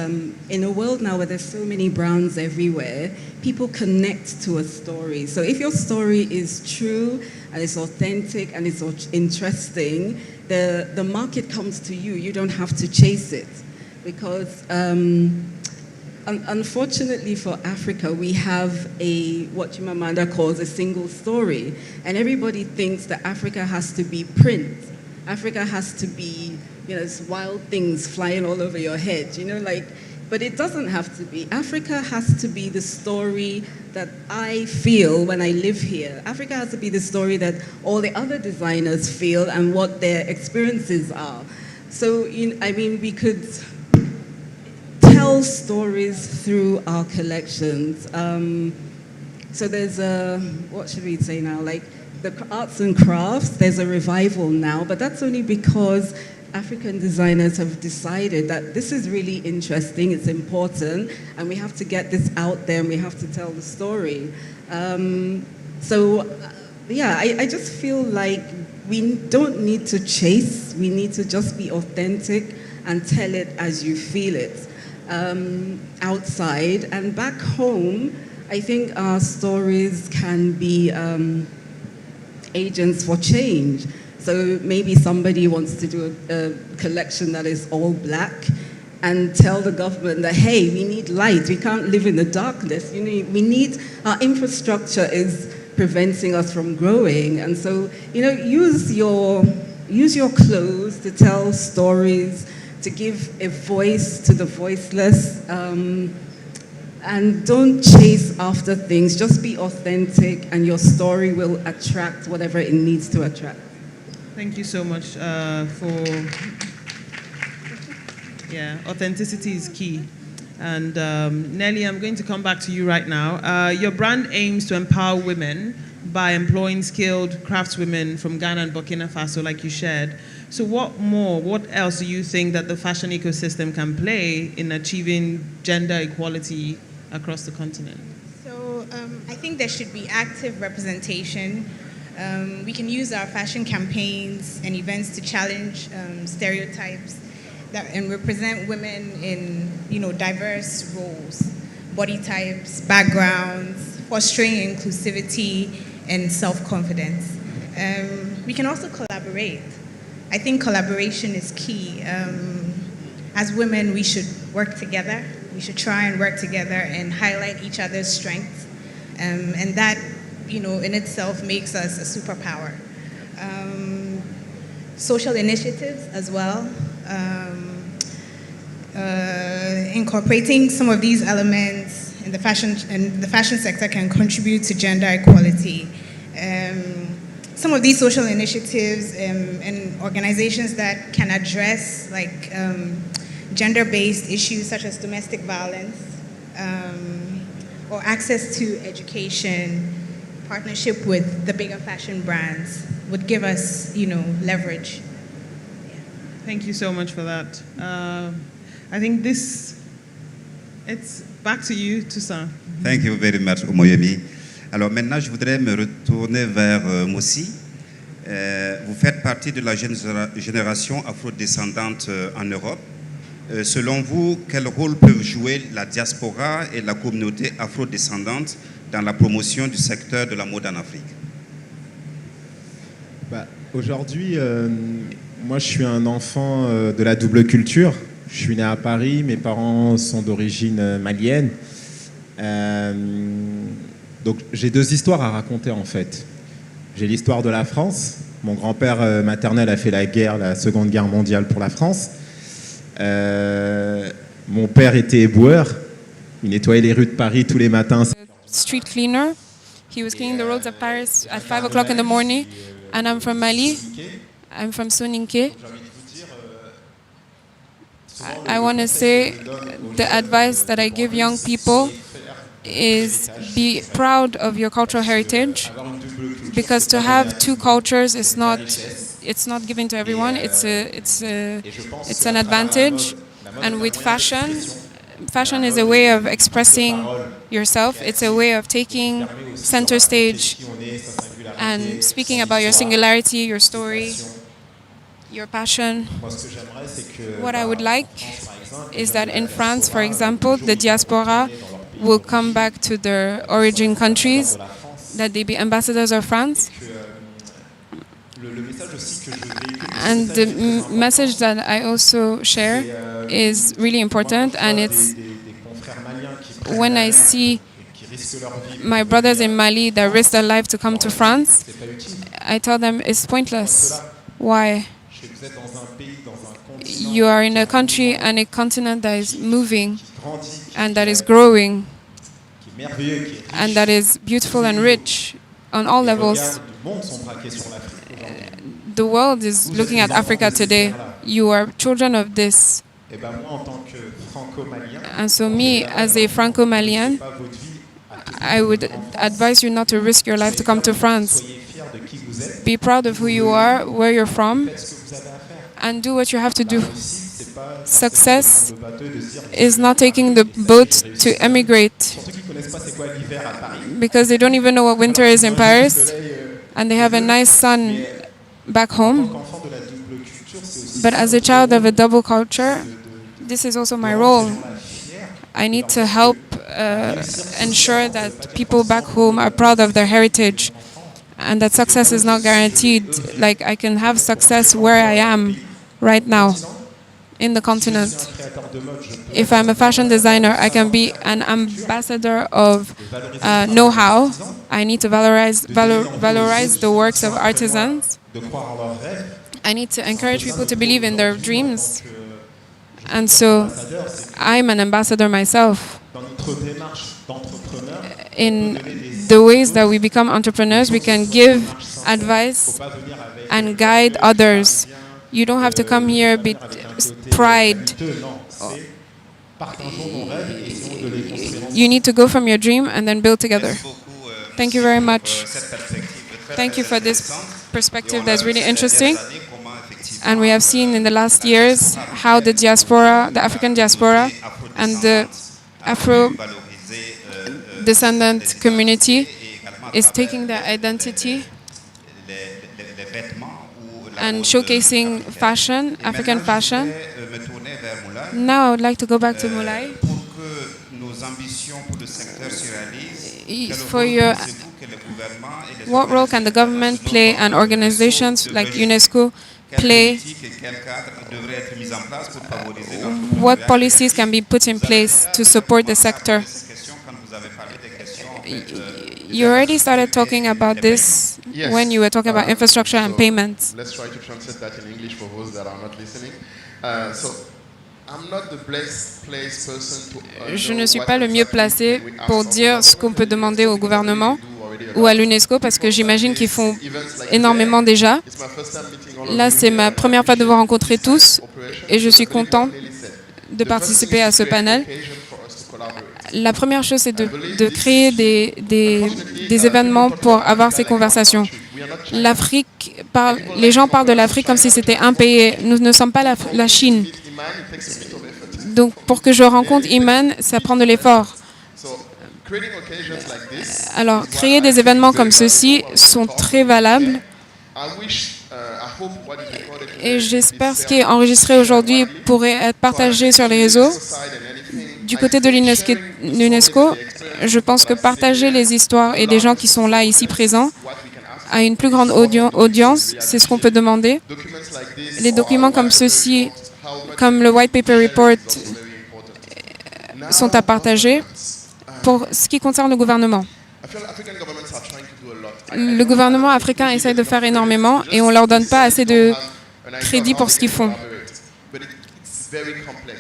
in a world now where there's so many brands everywhere, people connect to a story. So if your story is true and it's authentic and it's interesting, the market comes to you. You don't have to chase it. Because unfortunately for Africa, we have what Chimamanda calls a single story. And everybody thinks that Africa has to be print. Africa has to be, it's wild things flying all over your head, but it doesn't have to be. Africa has to be the story that I feel when I live here. Africa has to be the story that all the other designers feel and what their experiences are. So, we could tell stories through our collections. So there's what should we say now? Like the arts and crafts, there's a revival now, but that's only because African designers have decided that this is really interesting, it's important, and we have to get this out there and we have to tell the story. I just feel like we don't need to chase, we need to just be authentic and tell it as you feel it. Outside and back home, I think our stories can be agents for change. So maybe somebody wants to do a collection that is all black and tell the government that, hey, we need light, we can't live in the darkness. Our infrastructure is preventing us from growing. And so, use your clothes to tell stories, to give a voice to the voiceless, and don't chase after things. Just be authentic, and your story will attract whatever it needs to attract. Thank you so much authenticity is key. And Nelly, I'm going to come back to you right now. Your brand aims to empower women by employing skilled craftswomen from Ghana and Burkina Faso, like you shared. So what else do you think that the fashion ecosystem can play in achieving gender equality across the continent? So I think there should be active representation. We can use our fashion campaigns and events to challenge stereotypes and represent women in diverse roles, body types, backgrounds, fostering inclusivity and self-confidence. We can also collaborate. I think collaboration is key. As women, we should work together. We should try and work together and highlight each other's strengths. And that, in itself makes us a superpower. Social initiatives as well. Incorporating some of these elements in the fashion sector can contribute to gender equality. some of these social initiatives and organizations that can address like gender-based issues such as domestic violence or access to education, partnership with the bigger fashion brands would give us, leverage. Thank you so much for that. I think it's back to you, Toussaint. Thank you very much, Omoyemi. Alors maintenant, je voudrais me retourner vers Moussi. Vous faites partie de la génération afrodescendante en Europe. Selon vous, quel rôle peuvent jouer la diaspora et la communauté afrodescendante dans la promotion du secteur de la mode en Afrique? Aujourd'hui, moi je suis un enfant de la double culture. Je suis né à Paris, mes parents sont d'origine malienne. Donc j'ai deux histoires à raconter en fait. J'ai l'histoire de la France. Mon grand-père maternel a fait la Seconde Guerre mondiale pour la France. Mon père était éboueur. Il nettoyait les rues de Paris tous les matins. Street cleaner. He was cleaning the roads of Paris at 5 o'clock in the morning. And I'm from Mali. I'm from Soninké. I want to say the advice that I give young people is be proud of your cultural heritage, because to have two cultures is not, it's not given to everyone. It's an advantage. And with fashion is a way of expressing yourself. It's a way of taking center stage and speaking about your singularity, your story, your passion. What I would like is that in France, for example, the diaspora will come back to their origin countries, that they be ambassadors of France. And the message that I also share is really important, and it's when I see my brothers in Mali that risk their life to come to France, I tell them it's pointless. Why? You are in a country and a continent that is moving and that is growing and that is beautiful and rich on all levels. The world is looking at Africa today. You are children of this. And so me, as a Franco-Malian, I would advise you not to risk your life to come to France. Be proud of who you are, where you're from, and do what you have to do. Success is not taking the boat to emigrate, because they don't even know what winter is in Paris, and they have a nice sun back home. But as a child of a double culture, this is also my role. I need to help ensure that people back home are proud of their heritage, and that success is not guaranteed. Like, I can have success where I am right now in the continent. If I'm a fashion designer, I can be an ambassador of know-how. I need to valorize the works of artisans. I need to encourage people to believe in their dreams. And so I'm an ambassador myself. In the ways that we become entrepreneurs, we can give advice and guide others. You don't have to come here with pride. You need to go from your dream and then build together. Thank you very much. Thank you for this perspective that's really interesting. And we have seen in the last years how the diaspora, the African diaspora, and the Afro-descendant community is taking their identity and showcasing fashion, African fashion. Now I would like to go back to Moulay. What role can the government play and organizations like UNESCO play? What policies can be put in place to support the sector? You already started talking about this when you were talking about infrastructure and payments. Let's try to translate that in English for those that are not listening. Je ne suis pas le mieux placé pour dire ce qu'on peut demander au gouvernement ou à l'UNESCO parce que j'imagine qu'ils font énormément déjà. Là, c'est ma première fois de vous rencontrer tous et je suis content de participer à ce panel. La première chose, c'est de créer des événements pour avoir ces conversations. Les gens parlent de l'Afrique comme si c'était un pays. Nous ne sommes pas la Chine. Donc, pour que je rencontre Iman, ça prend de l'effort. Alors, créer des événements comme ceux-ci sont très valables. Et j'espère ce qui est enregistré aujourd'hui pourrait être partagé sur les réseaux. Du côté de l'UNESCO, je pense que partager les histoires et des gens qui sont là, ici présents, à une plus grande audience, c'est ce qu'on peut demander. Les documents comme ceux-ci, comme le White Paper Report, sont à partager. Pour ce qui concerne le gouvernement, le gouvernement africain essaie de faire énormément et on ne leur donne pas assez de crédit pour ce qu'ils font.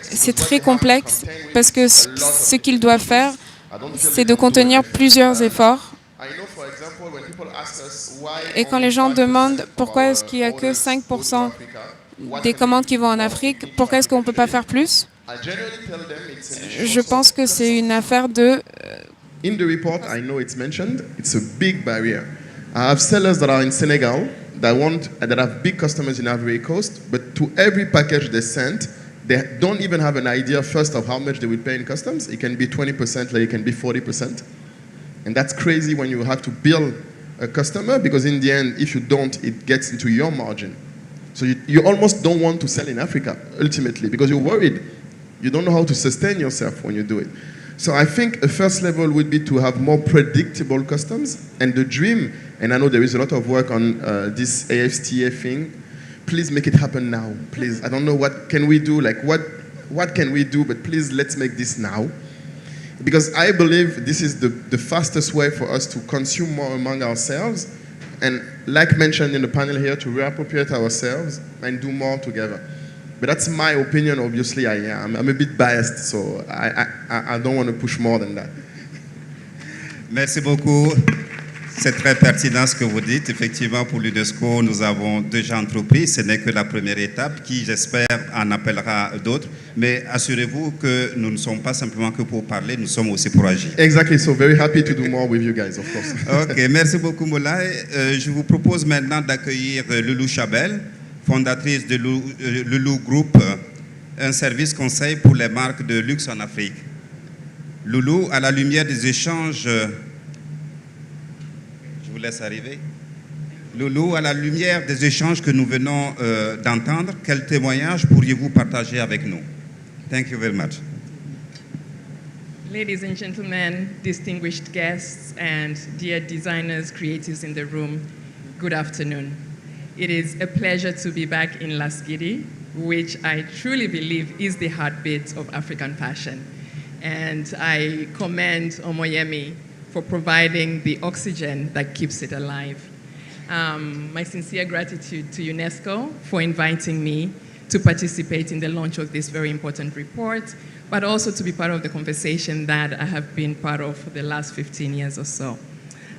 C'est très complexe parce que ce qu'ils doivent faire, c'est de contenir plusieurs efforts. Et quand les gens demandent pourquoi est-ce qu'il n'y a que 5% des commandes qui vont en Afrique, pourquoi est-ce qu'on ne peut pas faire plus? Je pense que c'est une affaire de... In the report, I know it's mentioned, it's a big barrier. I have sellers that are in Senegal that have big customers in Ivory Coast, but to every package they send, they don't even have an idea first of how much they will pay in customs. It can be 20%, like it can be 40%. And that's crazy when you have to bill a customer because in the end, if you don't, it gets into your margin. So you almost don't want to sell in Africa, ultimately, because you're worried. You don't know how to sustain yourself when you do it. So I think a first level would be to have more predictable customs. And the dream, and I know there is a lot of work on this AFTA thing, please make it happen now, please. I don't know what can we do, like what can we do, but please let's make this now. Because I believe this is the fastest way for us to consume more among ourselves and, like mentioned in the panel here, to reappropriate ourselves and do more together. But that's my opinion, obviously. I'm a bit biased, so I don't want to push more than that. Merci beaucoup. C'est très pertinent ce que vous dites. Effectivement, pour l'UNESCO, nous avons déjà entrepris. Ce n'est que la première étape qui, j'espère, en appellera d'autres. Mais assurez-vous que nous ne sommes pas simplement que pour parler, nous sommes aussi pour agir. Exactly. So very happy to do more with you guys, of course. OK. Merci beaucoup, Moulay. Je vous propose maintenant d'accueillir Loulou Chabel, fondatrice de Loulou Group, un service conseil pour les marques de luxe en Afrique. Loulou, à la lumière des échanges... Je vous laisse arriver. Loulou, à la lumière des échanges que nous venons d'entendre, quel témoignage pourriez-vous partager avec nous? Thank you very much. Ladies and gentlemen, distinguished guests, and dear designers, creatives in the room, good afternoon. It is a pleasure to be back in Lasgidi, which I truly believe is the heartbeat of African fashion. And I commend Omoyemi for providing the oxygen that keeps it alive. My sincere gratitude to UNESCO for inviting me to participate in the launch of this very important report, but also to be part of the conversation that I have been part of for the last 15 years or so.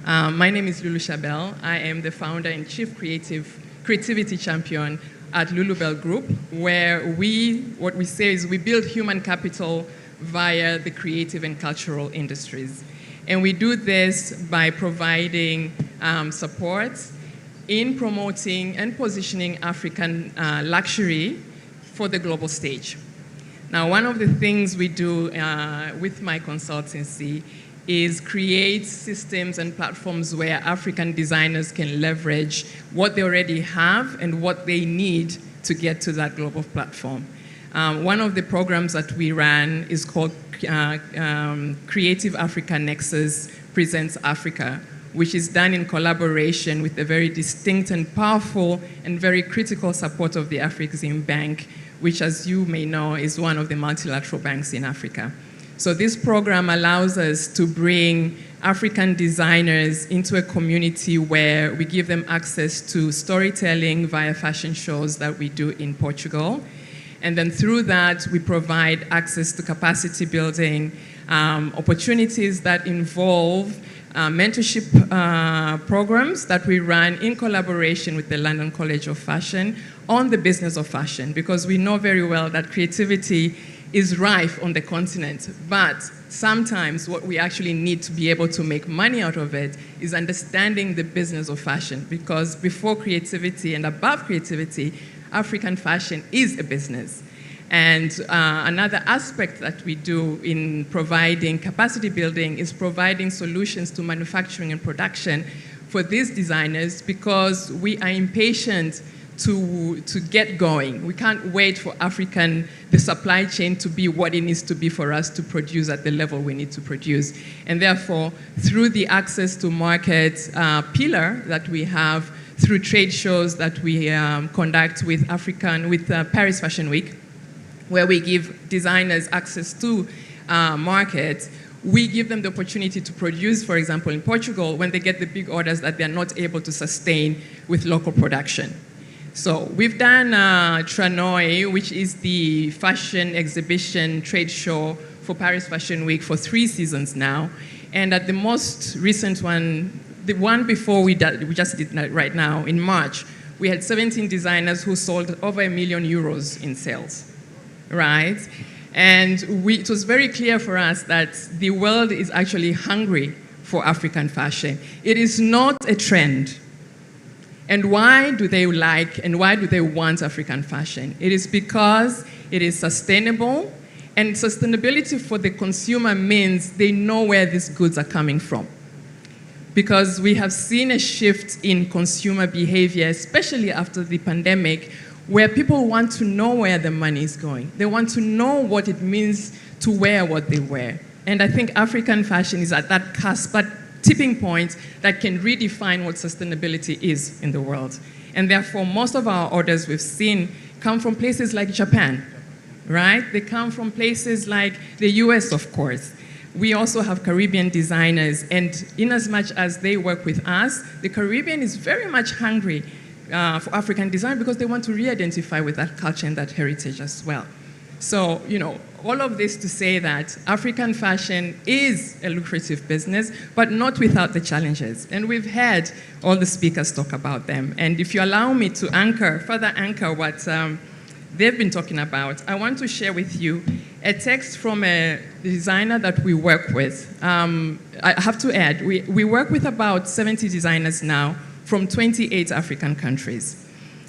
My name is Loulou Chabel. I am the founder and chief creativity champion at Loulou Group, where what we say is we build human capital via the creative and cultural industries. And we do this by providing support in promoting and positioning African luxury for the global stage. Now, one of the things we do with my consultancy is create systems and platforms where African designers can leverage what they already have and what they need to get to that global platform. One of the programs that we ran is called Creative Africa Nexus Presents Africa, which is done in collaboration with the very distinct and powerful and very critical support of the Afrexim Bank, which, as you may know, is one of the multilateral banks in Africa. So this program allows us to bring African designers into a community where we give them access to storytelling via fashion shows that we do in Portugal. And then through that, we provide access to capacity building, opportunities that involve mentorship programs that we run in collaboration with the London College of Fashion on the business of fashion, because we know very well that creativity is rife on the continent, but sometimes what we actually need to be able to make money out of it is understanding the business of fashion, because before creativity and above creativity, African fashion is a business. And another aspect that we do in providing capacity building is providing solutions to manufacturing and production for these designers, because we are impatient to get going. We can't wait for the supply chain to be what it needs to be for us to produce at the level we need to produce. And therefore, through the access to market pillar that we have, through trade shows that we conduct with Paris Fashion Week, where we give designers access to markets, we give them the opportunity to produce, for example, in Portugal, when they get the big orders that they're not able to sustain with local production. So we've done Tranoi, which is the fashion exhibition trade show for Paris Fashion Week for 3 seasons now. And at the most recent one, the one before we just did that right now, in March, we had 17 designers who sold over €1 million in sales, right? And it was very clear for us that the world is actually hungry for African fashion. It is not a trend. And why do they like and why do they want African fashion? It is because it is sustainable, and sustainability for the consumer means they know where these goods are coming from. Because we have seen a shift in consumer behavior, especially after the pandemic, where people want to know where the money is going. They want to know what it means to wear what they wear. And I think African fashion is at that cusp, but tipping point that can redefine what sustainability is in the world. And therefore, most of our orders we've seen come from places like Japan, right? They come from places like the US, of course. We also have Caribbean designers, and in as much as they work with us, the Caribbean is very much hungry for African design because they want to re-identify with that culture and that heritage as well. So, all of this to say that African fashion is a lucrative business, but not without the challenges. And we've had all the speakers talk about them. And if you allow me to further anchor what they've been talking about, I want to share with you a text from a designer that we work with. I have to add, we work with about 70 designers now from 28 African countries.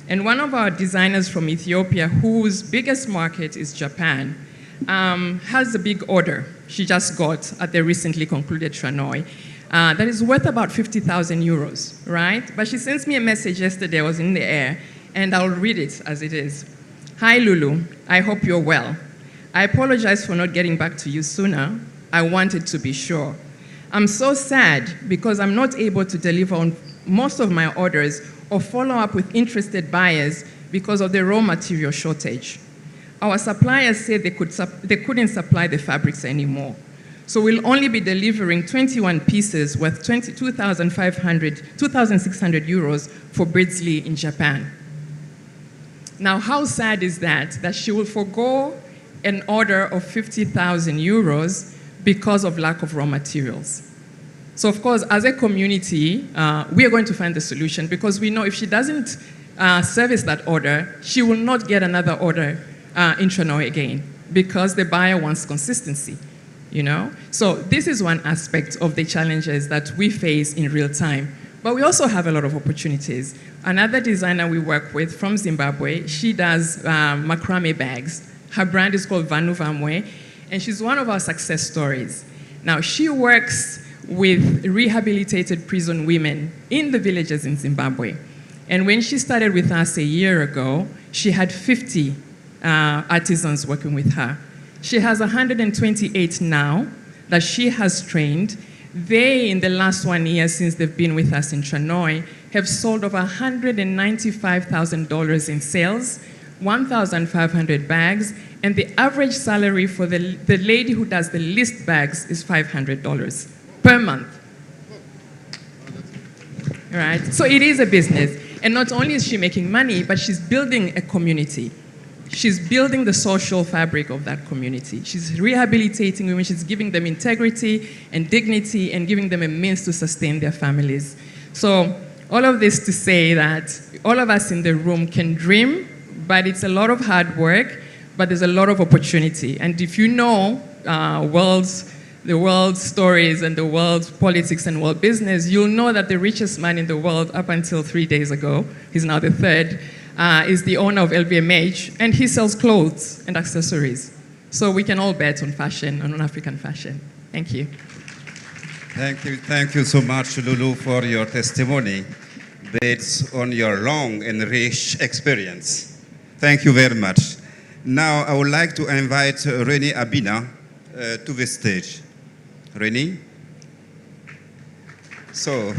And one of our designers from Ethiopia, whose biggest market is Japan, has a big order she just got at the recently concluded Tranoi that is worth about 50,000 euros, right? But she sent me a message yesterday, I was in the air, and I'll read it as it is. Hi, Lulu, I hope you're well. I apologize for not getting back to you sooner. I wanted to be sure. I'm so sad because I'm not able to deliver on most of my orders or follow up with interested buyers because of the raw material shortage. Our suppliers said they couldn't supply the fabrics anymore. So we'll only be delivering 21 pieces worth 2,600 euros for Bridsley in Japan. Now, how sad is that she will forgo an order of 50,000 euros because of lack of raw materials? So, of course, as a community, we are going to find the solution because we know if she doesn't service that order, she will not get another order in Tranoi again because the buyer wants consistency, So this is one aspect of the challenges that we face in real time. But we also have a lot of opportunities. Another designer we work with from Zimbabwe, she does macrame bags. Her brand is called Vanu Vamwe, and she's one of our success stories. Now, she works with rehabilitated prison women in the villages in Zimbabwe. And when she started with us a year ago, she had 50 artisans working with her. She has 128 now that she has trained. They, in the last 1 year since they've been with us in Tranoi, have sold over $195,000 in sales, 1,500 bags, and the average salary for the lady who does the least bags is $500 per month. Right? So it is a business. And not only is she making money, but she's building a community. she's building the social fabric of that community. She's rehabilitating women, she's giving them integrity and dignity and giving them a means to sustain their families. So all of this to say that all of us in the room can dream, but it's a lot of hard work, but there's a lot of opportunity. And if you know the world's stories and the world's politics and world business, you'll know that the richest man in the world up until 3 days ago, he's now the third, is the owner of LVMH, and he sells clothes and accessories. So we can all bet on fashion, on African fashion. Thank you. Thank you so much, Lulu, for your testimony based on your long and rich experience. Thank you very much. Now, I would like to invite Renée Abina to the stage. Renée? So,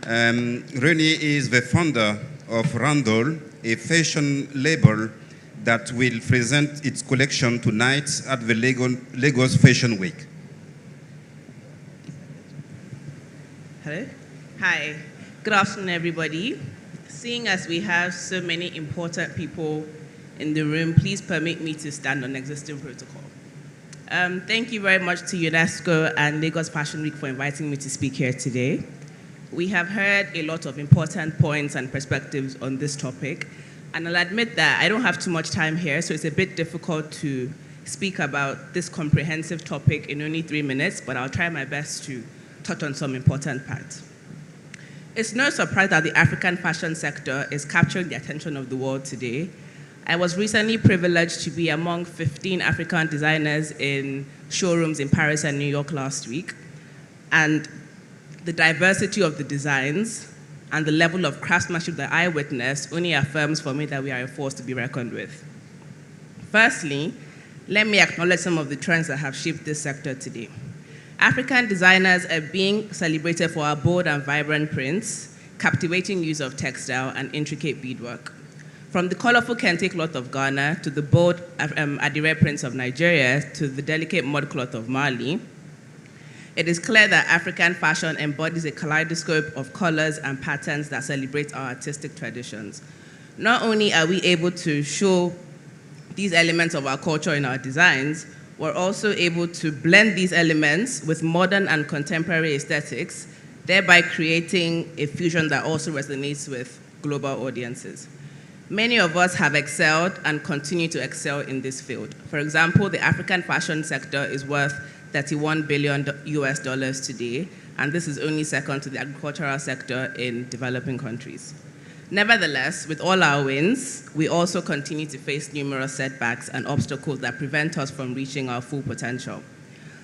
Renée is the founder of Randall, a fashion label that will present its collection tonight at the Lagos Fashion Week. Hello. Hi. Good afternoon, everybody. Seeing as we have so many important people in the room, please permit me to stand on existing protocol. Thank you very much to UNESCO and Lagos Fashion Week for inviting me to speak here today. We have heard a lot of important points and perspectives on this topic, and I'll admit that I don't have too much time here, so it's a bit difficult to speak about this comprehensive topic in only 3 minutes, but I'll try my best to touch on some important parts. It's no surprise that the African fashion sector is capturing the attention of the world today. I was recently privileged to be among 15 African designers in showrooms in Paris and New York last week, and the diversity of the designs and the level of craftsmanship that I witnessed only affirms for me that we are a force to be reckoned with. Firstly, let me acknowledge some of the trends that have shaped this sector today. African designers are being celebrated for our bold and vibrant prints, captivating use of textile, and intricate beadwork. From the colorful kente cloth of Ghana to the bold Adire prints of Nigeria to the delicate mud cloth of Mali, it is clear that African fashion embodies a kaleidoscope of colors and patterns that celebrate our artistic traditions. Not only are we able to show these elements of our culture in our designs, we're also able to blend these elements with modern and contemporary aesthetics, thereby creating a fusion that also resonates with global audiences. Many of us have excelled and continue to excel in this field. For example, the African fashion sector is worth $31 billion US today, and this is only second to the agricultural sector in developing countries. Nevertheless, with all our wins, we also continue to face numerous setbacks and obstacles that prevent us from reaching our full potential.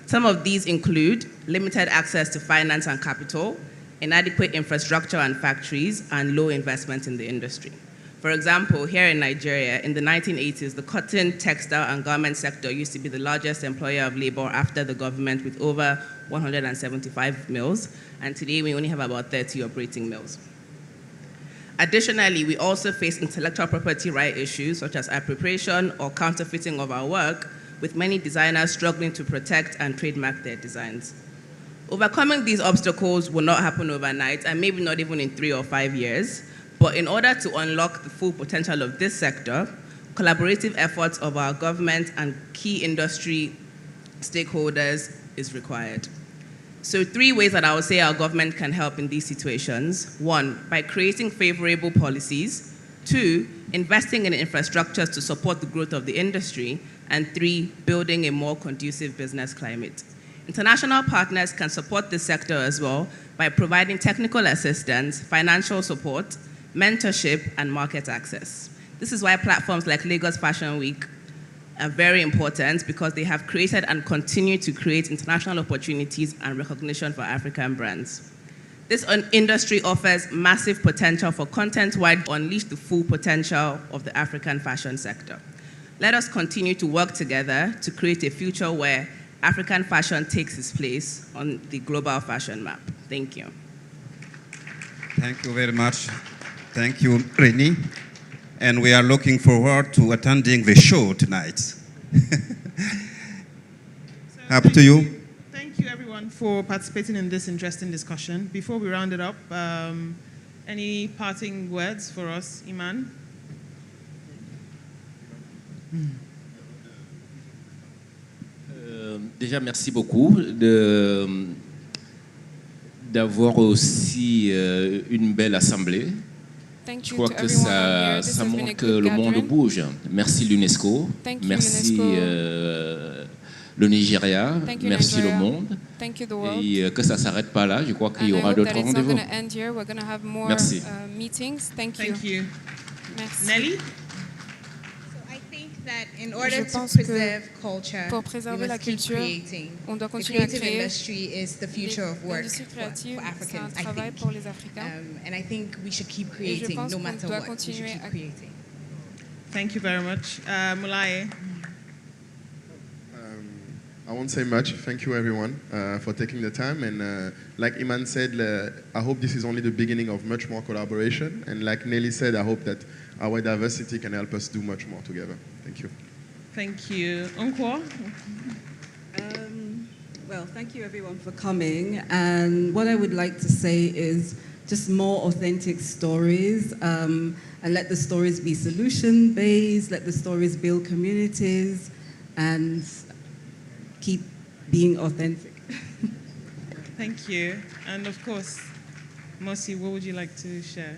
Some of these include limited access to finance and capital, inadequate infrastructure and factories, and low investment in the industry. For example, here in Nigeria, in the 1980s, the cotton, textile, and garment sector used to be the largest employer of labor after the government, with over 175 mills, and today we only have about 30 operating mills. Additionally, we also face intellectual property right issues, such as appropriation or counterfeiting of our work, with many designers struggling to protect and trademark their designs. Overcoming these obstacles will not happen overnight, and maybe not even in 3 or 5 years. But in order to unlock the full potential of this sector, collaborative efforts of our government and key industry stakeholders is required. So 3 ways that I would say our government can help in these situations. 1, by creating favorable policies. 2, investing in infrastructures to support the growth of the industry. And 3, building a more conducive business climate. International partners can support this sector as well by providing technical assistance, financial support, mentorship, and market access. This is why platforms like Lagos Fashion Week are very important, because they have created and continue to create international opportunities and recognition for African brands. This industry offers massive potential for content-wide to unleash the full potential of the African fashion sector. Let us continue to work together to create a future where African fashion takes its place on the global fashion map. Thank you. Thank you very much. Thank you, Renée. And we are looking forward to attending the show tonight. Up to you. Thank you, everyone, for participating in this interesting discussion. Before we round it up, any parting words for us, Iman? Déjà, merci beaucoup d'avoir aussi une belle assemblée. Je crois que ça montre que le monde bouge. Merci l'UNESCO, merci le Nigeria, merci le monde. Et que ça ne s'arrête pas là, je crois qu'il y aura d'autres rendez-vous. Merci. Thank you. Nelly? That in order to preserve culture, pour préserver la culture, on doit continuer à créer. Industry is the future of work L'industrie créative, for Africans, c'est un travail pour les Africains. And I think we should keep Et je creating pense no qu'on matter doit what. We should continuer keep à creating. Thank you very much. Mulaye? I won't say much. Thank you, everyone, for taking the time. And like Iman said, I hope this is only the beginning of much more collaboration. And like Nelly said, I hope that our diversity can help us do much more together. Thank you. Thank you. Onkwo? Well, thank you everyone for coming. And what I would like to say is just more authentic stories, and let the stories be solution-based, let the stories build communities, and keep being authentic. Thank you. And of course, Mosi, what would you like to share?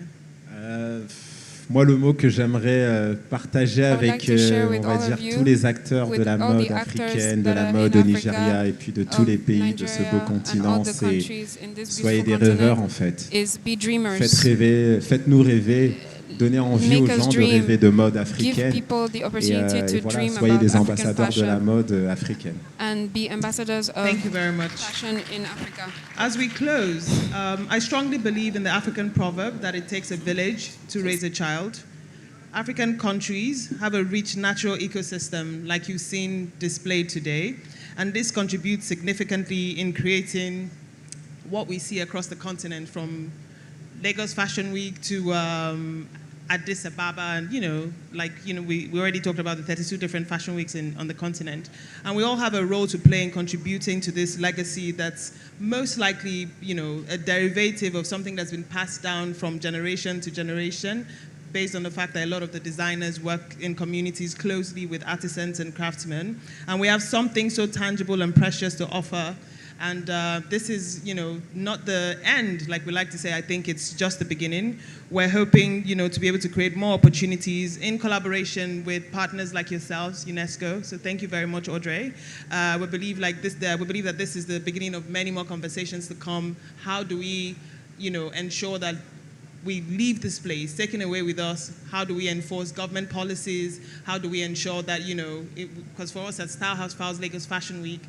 Moi, le mot que j'aimerais partager avec, on va dire, tous les acteurs de la mode africaine, de la mode au Nigeria et puis de tous les pays de ce beau continent, c'est soyez des rêveurs en fait. Faites-nous rêver, donnez envie aux gens de rêver de mode africaine. Et voilà, soyez des ambassadeurs de la mode africaine. And be ambassadors of Thank you very much. fashion in Africa. As we close, I strongly believe in the African proverb that it takes a village to raise a child. African countries have a rich natural ecosystem like you've seen displayed today, and this contributes significantly in creating what we see across the continent, from Lagos Fashion Week to Addis Ababa, and we already talked about the 32 different fashion weeks on the continent, and we all have a role to play in contributing to this legacy that's most likely a derivative of something that's been passed down from generation to generation, based on the fact that a lot of the designers work in communities closely with artisans and craftsmen, and we have something so tangible and precious to offer. And this is, not the end, like we like to say. I think it's just the beginning. We're hoping, to be able to create more opportunities in collaboration with partners like yourselves, UNESCO. So thank you very much, Audrey. We believe that this is the beginning of many more conversations to come. How do we, ensure that we leave this place, taken away with us? How do we enforce government policies? How do we ensure that, because for us at Style House Files Lagos Fashion Week,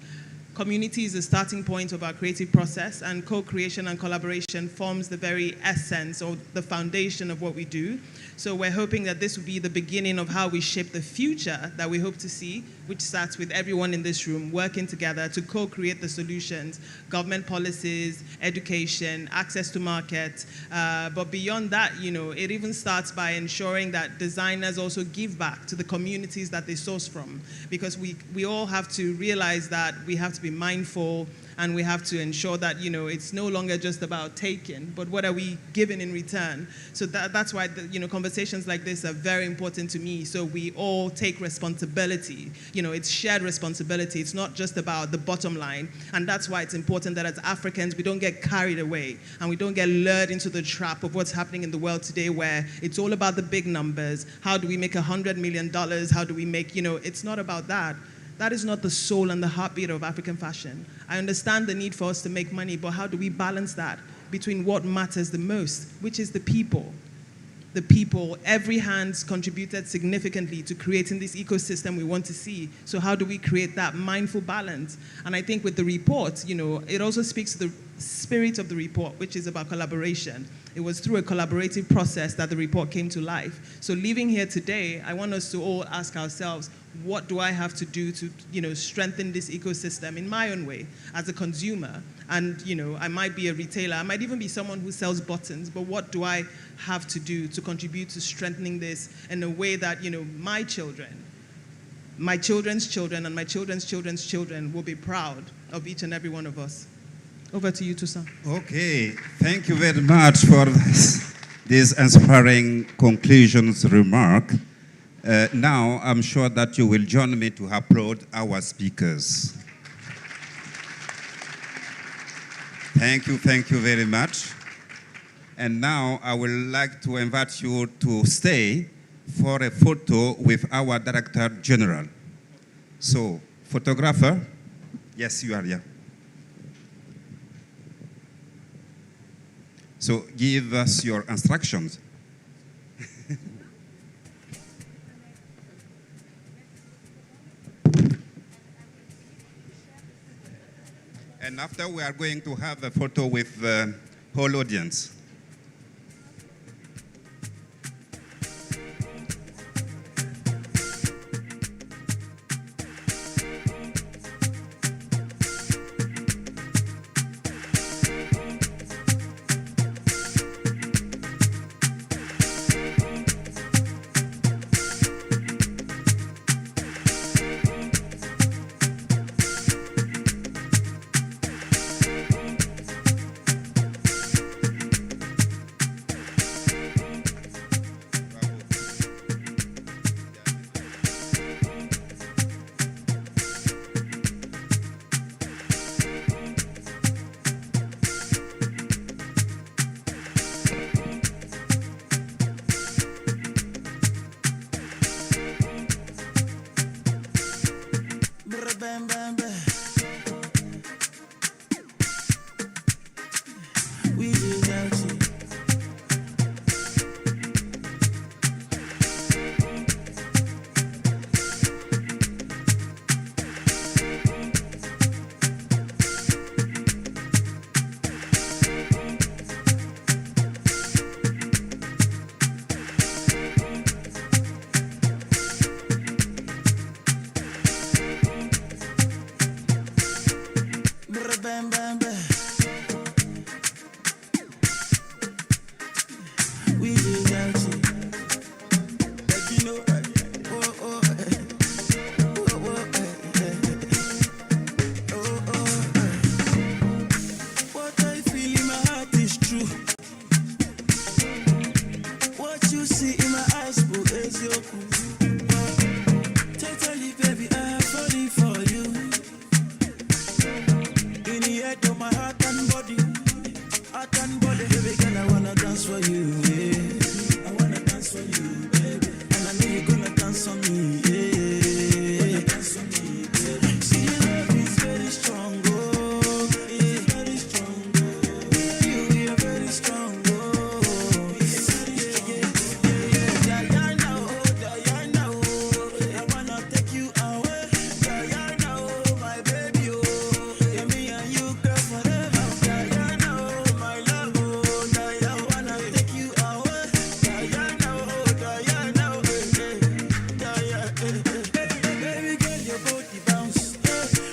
community is the starting point of our creative process, and co-creation and collaboration forms the very essence or the foundation of what we do. So we're hoping that this will be the beginning of how we shape the future that we hope to see, which starts with everyone in this room working together to co-create the solutions, government policies, education, access to market. But beyond that, it even starts by ensuring that designers also give back to the communities that they source from, because we all have to realize that we have to be mindful, and we have to ensure that it's no longer just about taking, but what are we giving in return. So that's why conversations like this are very important to me. So we all take responsibility. It's shared responsibility. It's not just about the bottom line, and that's why it's important that as Africans we don't get carried away and we don't get lured into the trap of what's happening in the world today, where it's all about the big numbers. How do we make $100 million? How do we make? It's not about that. That is not the soul and the heartbeat of African fashion. I understand the need for us to make money, but how do we balance that between what matters the most, which is the people? The people, every hand's contributed significantly to creating this ecosystem we want to see. So how do we create that mindful balance? And I think with the report, it also speaks to the spirit of the report, which is about collaboration. It was through a collaborative process that the report came to life. So leaving here today, I want us to all ask ourselves, what do I have to do to, strengthen this ecosystem in my own way as a consumer? And, I might be a retailer, I might even be someone who sells buttons, but what do I have to do to contribute to strengthening this in a way that, my children, my children's children, and my children's children's children will be proud of each and every one of us. Over to you, Toussaint. Okay, thank you very much for this inspiring conclusions remark. Now, I'm sure that you will join me to applaud our speakers. Thank you very much. And now I would like to invite you to stay for a photo with our Director General. So, photographer, yes, you are here. So, give us your instructions. And after, we are going to have a photo with the whole audience. What I feel in my heart is true. What you see